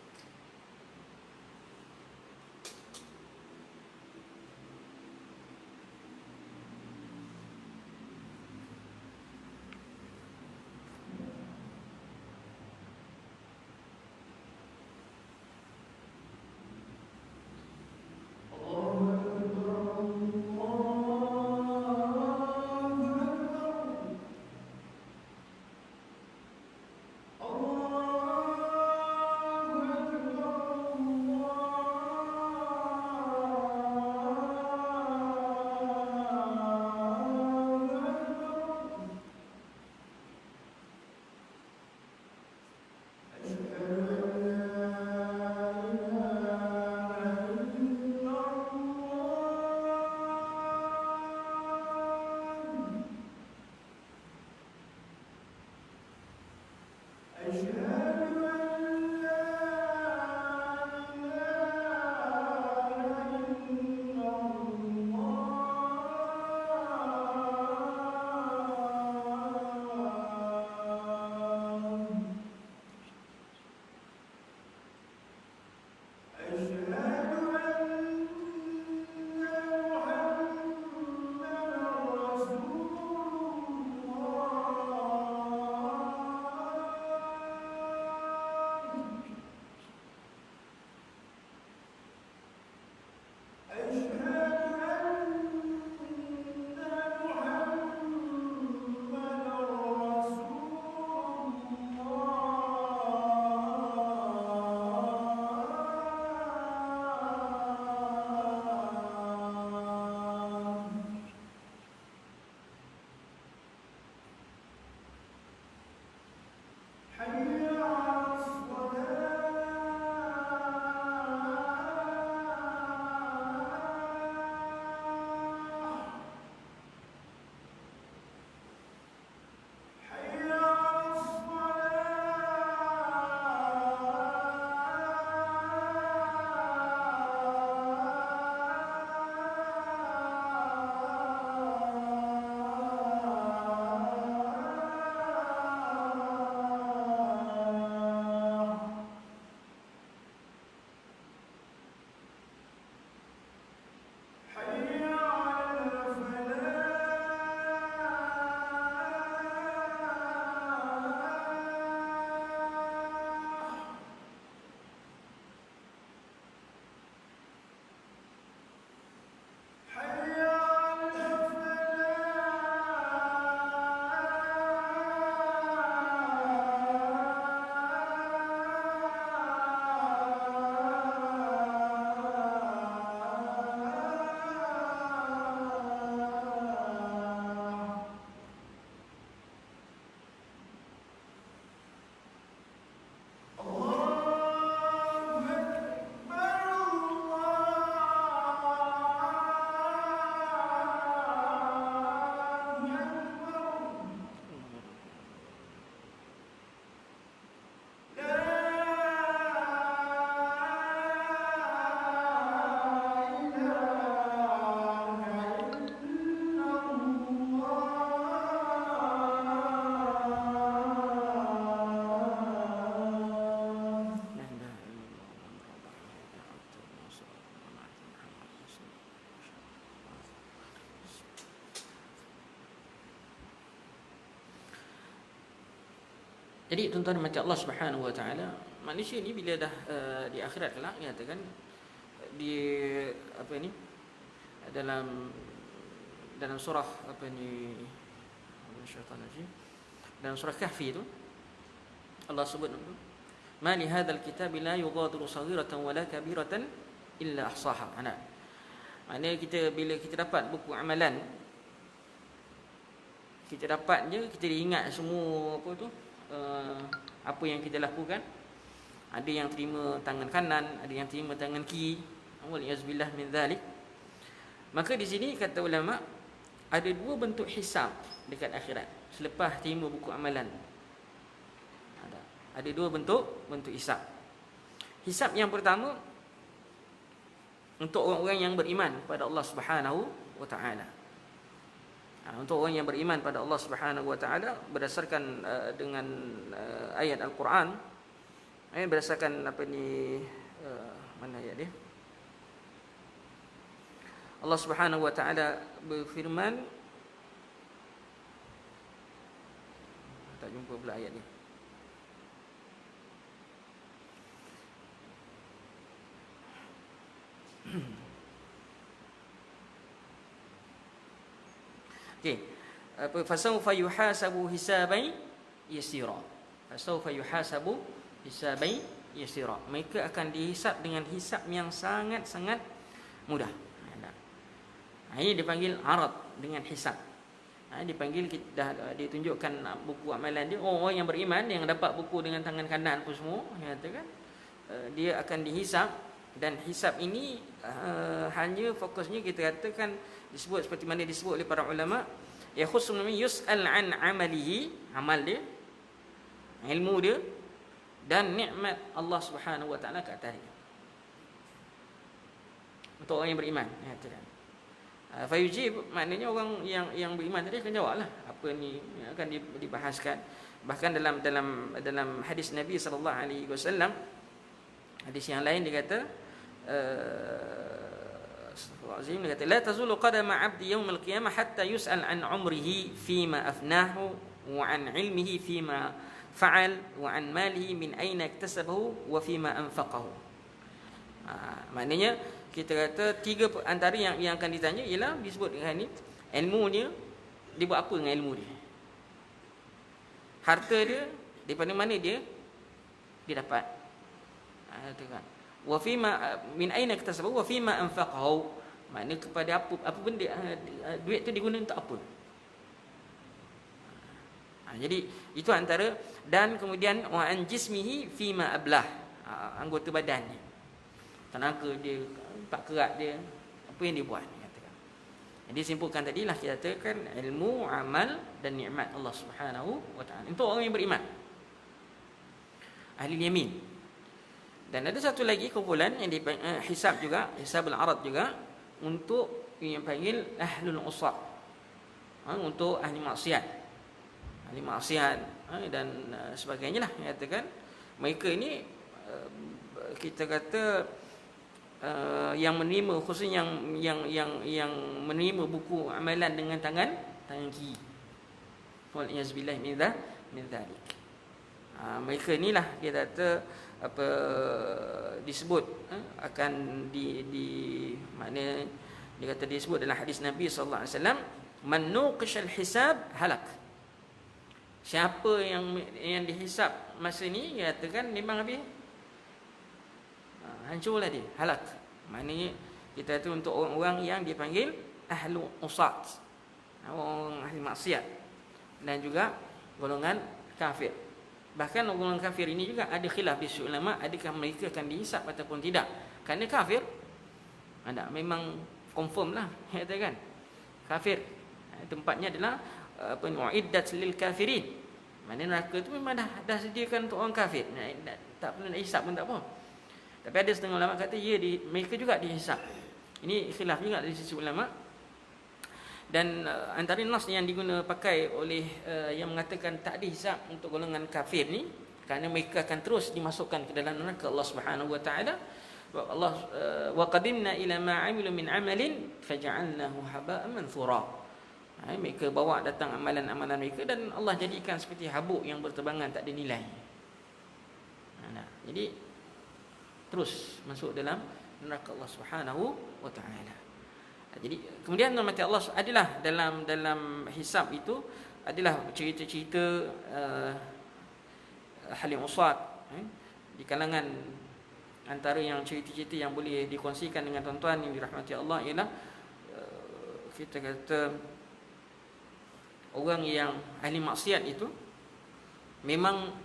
Jadi tuan-tuan mati Allah Subhanahu wa taala, manusia ni bila dah di akhirat kelak nyatakan di apa ni dalam surah apa ni syaitan najim, dalam surah Kahfi itu Allah sebut ma li hadzal kitab la yughadiru saghiratan wala kabiratan illa ahsaha. Maknanya kita bila kita dapat buku amalan, kita dapat je, kita ingat semua apa tu apa yang kita lakukan. Ada yang terima tangan kanan, ada yang terima tangan kiri. Waliyazbillah min dzalik. Maka di sini kata ulama ada dua bentuk hisab dekat akhirat selepas terima buku amalan. Ada dua bentuk hisab. Hisab yang pertama untuk orang-orang yang beriman pada Allah Subhanahu wa taala. Untuk orang yang beriman pada Allah Subhanahu wa taala berdasarkan dengan ayat Al-Quran, berdasarkan apa ni mana ayat dia? Allah Subhanahu wa taala berfirman, tak jumpa pula ayat ni. Okey. Apa fasawfa yuhasabu hisaban yasira. Fasawfa yuhasabu hisaban yasira. Mereka akan dihisap dengan hisap yang sangat-sangat mudah. Ini dipanggil arad dengan hisap. Dipanggil dah ditunjukkan buku amalan dia. Orang yang beriman yang dapat buku dengan tangan kanan apa semua, katakan dia akan dihisap, dan hisap ini hanya fokusnya kita katakan disebut seperti mana disebut oleh para ulama, ya khusus yus'al an amalihi, amal dia, ilmu dia, dan nikmat Allah Subhanahu wa taala ke atas dia. Untuk orang yang beriman, katakan fayujib, maknanya orang yang beriman tadi akan jawablah apa ni akan dibahaskan. Bahkan dalam hadis Nabi sallallahu alaihi wasallam, hadis yang lain dia kata Azim, dia kata la tazulu qadama 'abdi yawm al-qiyamah hatta yus'al an 'umrihi fima afnahu wa an 'ilmihi fima fa'al wa an malihi min aina iktasabahu wa fima anfaqahu. Maknanya kita kata tiga antara yang akan ditanya ialah disebut dengan ni, ilmu dia buat apa dengan ilmu dia, harta dia daripada mana dia dapat, wa fima min aina iktasabahu wa fima anfaqahu, maknanya kepada apa benda duit tu digunakan untuk apa. Jadi itu antara, dan kemudian wa an jismihi fima ablah, anggota badannya, tenaga dia, pak kerat dia, apa yang dia buat, katakan. Jadi simpulkan tadilah kita katakan ilmu, amal dan nikmat Allah Subhanahu wa taala untuk orang yang beriman, ahli yamin. Dan ada satu lagi kumpulan yang hisab juga, hisabul arad juga, untuk yang panggil ahlul usar, untuk ahli maksiat, dan sebagainya lah, katakan mereka ini kita kata yang menerima, khususnya yang menerima buku amalan dengan tangan kiri. Waliyazbillah min dzalik. Mereka inilah kita kata apa disebut akan di mana dia kata disebut dalam hadis Nabi sallallahu alaihi wasallam, man nuqishal hisab halak. Siapa yang dihisap masa ni, dia katakan memang habis, hancurlah dia, halak. Maknanya kita tu untuk orang-orang yang dipanggil ahlu usat, orang ahli maksiat, dan juga golongan kafir. Bahkan golongan kafir ini juga ada khilaf di ulama, adakah mereka akan dihisap ataupun tidak. Kerana kafir ada memang confirm lah, katakan kafir tempatnya adalah apa ni, uiddat lil kafirin. Mana neraka tu memang dah sediakan untuk orang kafir, tak perlu nak hisap pun tak apa. Tapi ada setengah ulama kata mereka juga dihisap. Ini khilaf juga dari sisi ulama. Dan antara nas yang diguna pakai oleh yang mengatakan tak dihisap untuk golongan kafir ni, kerana mereka akan terus dimasukkan ke dalam neraka Allah Subhanahu wa taala. Allah wa qadimna ila ma 'amilu min 'amalin faj'alnahu haba'an manthura. Mereka bawa datang amalan-amalan mereka dan Allah jadikan seperti habuk yang berterbangan, tak ada nilai. Jadi terus masuk dalam neraka Allah Subhanahu wa taala. Jadi kemudian mati Allah adalah dalam hisab itu adalah cerita-cerita halim usad di kalangan. Antara yang cerita-cerita yang boleh dikongsikan dengan tuan-tuan yang dirahmati Allah ialah kita kata orang yang ahli maksiat itu memang,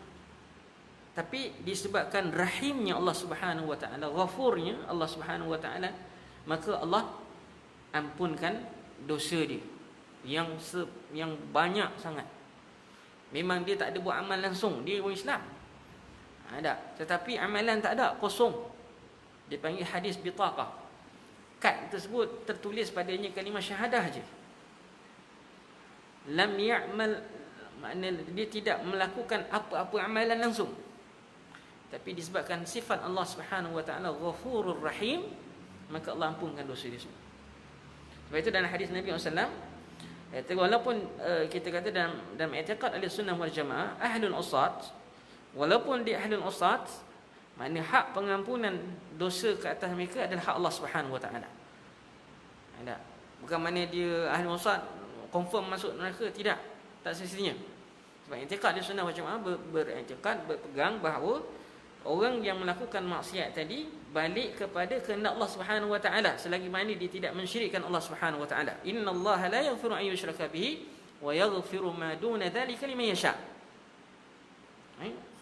tapi disebabkan rahimnya Allah Subhanahu wa taala, ghafurnya Allah Subhanahu wa taala, maka Allah ampunkan dosa dia yang banyak sangat. Memang dia tak ada buat amal langsung, dia orang Islam. Ada, tetapi amalan tak ada, kosong. Dia panggil hadis bitaqah. Kad tersebut tertulis padanya kalimah syahadah je. Lam ya'mal, makna dia tidak melakukan apa-apa amalan langsung. Tapi disebabkan sifat Allah Subhanahu wa taala Ghafurur Rahim, maka Allah ampunkan dosa dia semua. Sebab itu dalam hadis Nabi SAW, walaupun kita kata dalam i'tiqad Ahlussunnah wal Jamaah, ahlul usat, walaupun dia ahlul usat, maknanya hak pengampunan dosa ke atas mereka adalah hak Allah Subhanahu wa taala. Ada. Bukan makna dia ahlul usat confirm masuk neraka, tidak. Tak semestinya. Sebab i'tiqad Ahlussunnah wal Jamaah beriktikad, berpegang bahawa orang yang melakukan maksiat tadi balik kepada kehendak Allah Subhanahu wa taala selagi mana dia tidak mensyirikkan Allah Subhanahu wa taala. Innallaha la yaghfiru an yushraka bihi wa yaghfiru ma duna dzalika liman yasha.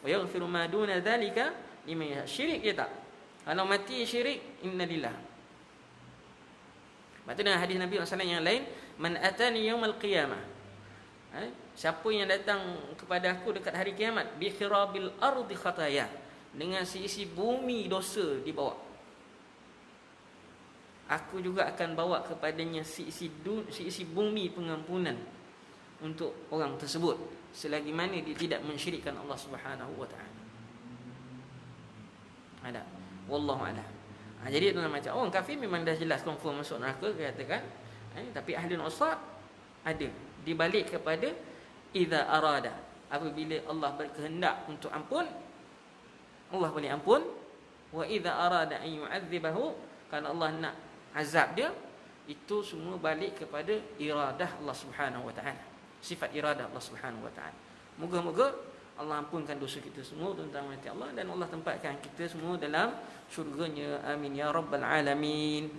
Wa yaghfiru ma duna dzalika liman yasha. Syirik dia tak. Kalau mati syirik, innalillah. Maksudnya dengan hadis Nabi SAW yang lain, man atani yaumal qiyamah, siapa yang datang kepada aku dekat hari kiamat, bi khirabil ardi khataya, dengan seisi bumi dosa dibawa, aku juga akan bawa kepadanya seisi bumi pengampunan untuk orang tersebut selagi mana dia tidak mensyirikkan Allah Subhanahu wa taala. Ada. Wallahu a'lam. Jadi tuan macam orang kafir memang dah jelas confirm masuk neraka katakan. Tapi ahli usat ada dibalik kepada idza arada, apabila Allah berkehendak untuk ampun, Allah boleh ampun. Wa idza arada an yu'adzibahu, kalau Allah nak azab dia, itu semua balik kepada iradah Allah Subhanahu wa taala. Sifat iradah Allah Subhanahu wa taala. Moga-moga Allah ampunkan dosa kita semua tentang mati Allah, dan Allah tempatkan kita semua dalam syurganya. Amin ya rabbal alamin.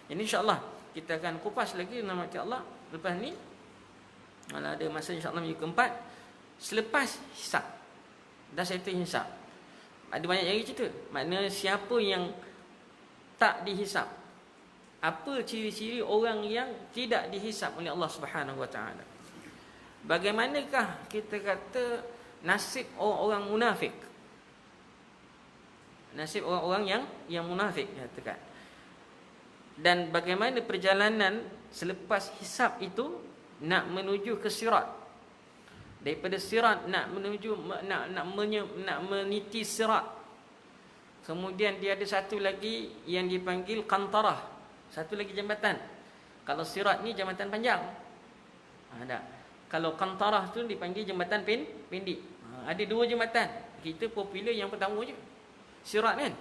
Jadi insya-Allah kita akan kupas lagi nama mati Allah lepas ni. Kalau ada masa insya-Allah minggu keempat selepas hisab. Dah settle hisab. Ada banyak lagi cerita. Maknanya siapa yang tak dihisab, apa ciri-ciri orang yang tidak dihisab oleh Allah Subhanahu wa taala. Bagaimanakah kita kata nasib orang-orang munafik? Nasib orang-orang yang munafik katakan. Dan bagaimana perjalanan selepas hisab itu nak menuju ke sirat. Daripada sirat nak menuju nak meniti sirat. Kemudian dia ada satu lagi yang dipanggil qantarah. Satu lagi jambatan. Kalau sirat ni jambatan panjang. Ada. Kalau qantarah tu dipanggil jambatan pendek. Ada dua jambatan. Kita popular yang pertama je, sirat kan.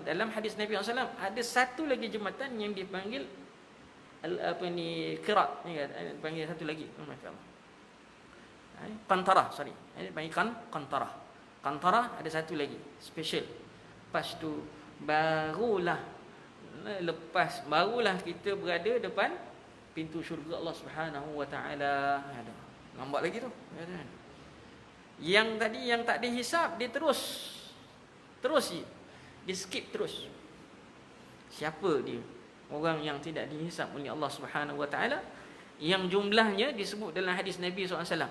Dalam hadis Nabi SAW ada satu lagi jambatan yang dipanggil qirat. Dipanggil satu lagi. Qantarah, sorry. Dipanggil qantarah. Qantarah ada satu lagi special. Lepas tu barulah kita berada depan pintu syurga Allah Subhanahu wa taala. Lambat lagi tu. Yang tadi yang tak dihisap, dia terus dia skip terus. Siapa dia? Orang yang tidak dihisap oleh Allah Subhanahu wa taala, yang jumlahnya disebut dalam hadis Nabi SAW.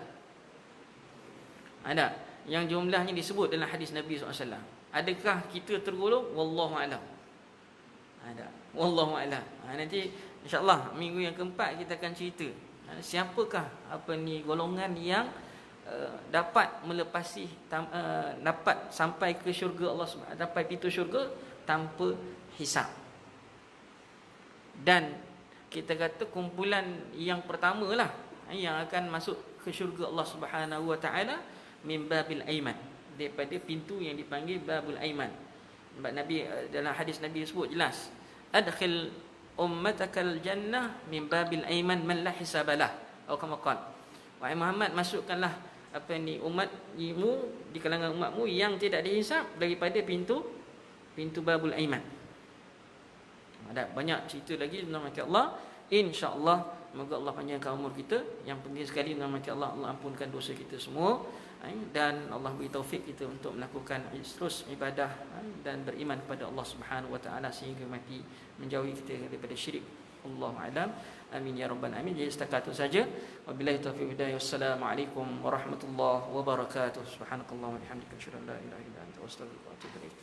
Ada yang jumlahnya disebut dalam hadis Nabi SAW. Adakah kita tergolong? Wallahu a'lam. Ada. Wallahu a'lam. Nanti insya-Allah minggu yang keempat kita akan cerita siapakah golongan yang dapat melepasi dapat sampai ke syurga Allah Subhanahu, dapat pintu syurga tanpa hisab. Dan kita kata kumpulan yang pertama lah yang akan masuk ke syurga Allah Subhanahu wa taala min babil aiman, daripada pintu yang dipanggil babul aiman. Sebab Nabi dalam hadis Nabi sebut jelas, adkhil ummatakal jannah min babil aiman man la hisabalah, atau kama qala, wahai Muhammad, masukkanlah umatmu di kalangan umatmu yang tidak dihisap daripada pintu babul aiman. Ada banyak cerita lagi tentang nama Allah. InsyaAllah, semoga Allah panjangkan umur kita. Yang penting sekali nama Allah, Allah ampunkan dosa kita semua, dan Allah beri taufik kita untuk melakukan terus ibadah dan beriman kepada Allah Subhanahu wa taala sehingga mati, menjauhi kita daripada syirik. Allahu a'lam. Amin ya rabbal alamin. Jadi setakat itu saja. Wabillahi taufiq hidayah. Wassalamualaikum warahmatullahi wabarakatuh. Subhanakallah wa bihamdika asyhadu an la ilaha illa anta astaghfiruka wa atubu ilaik.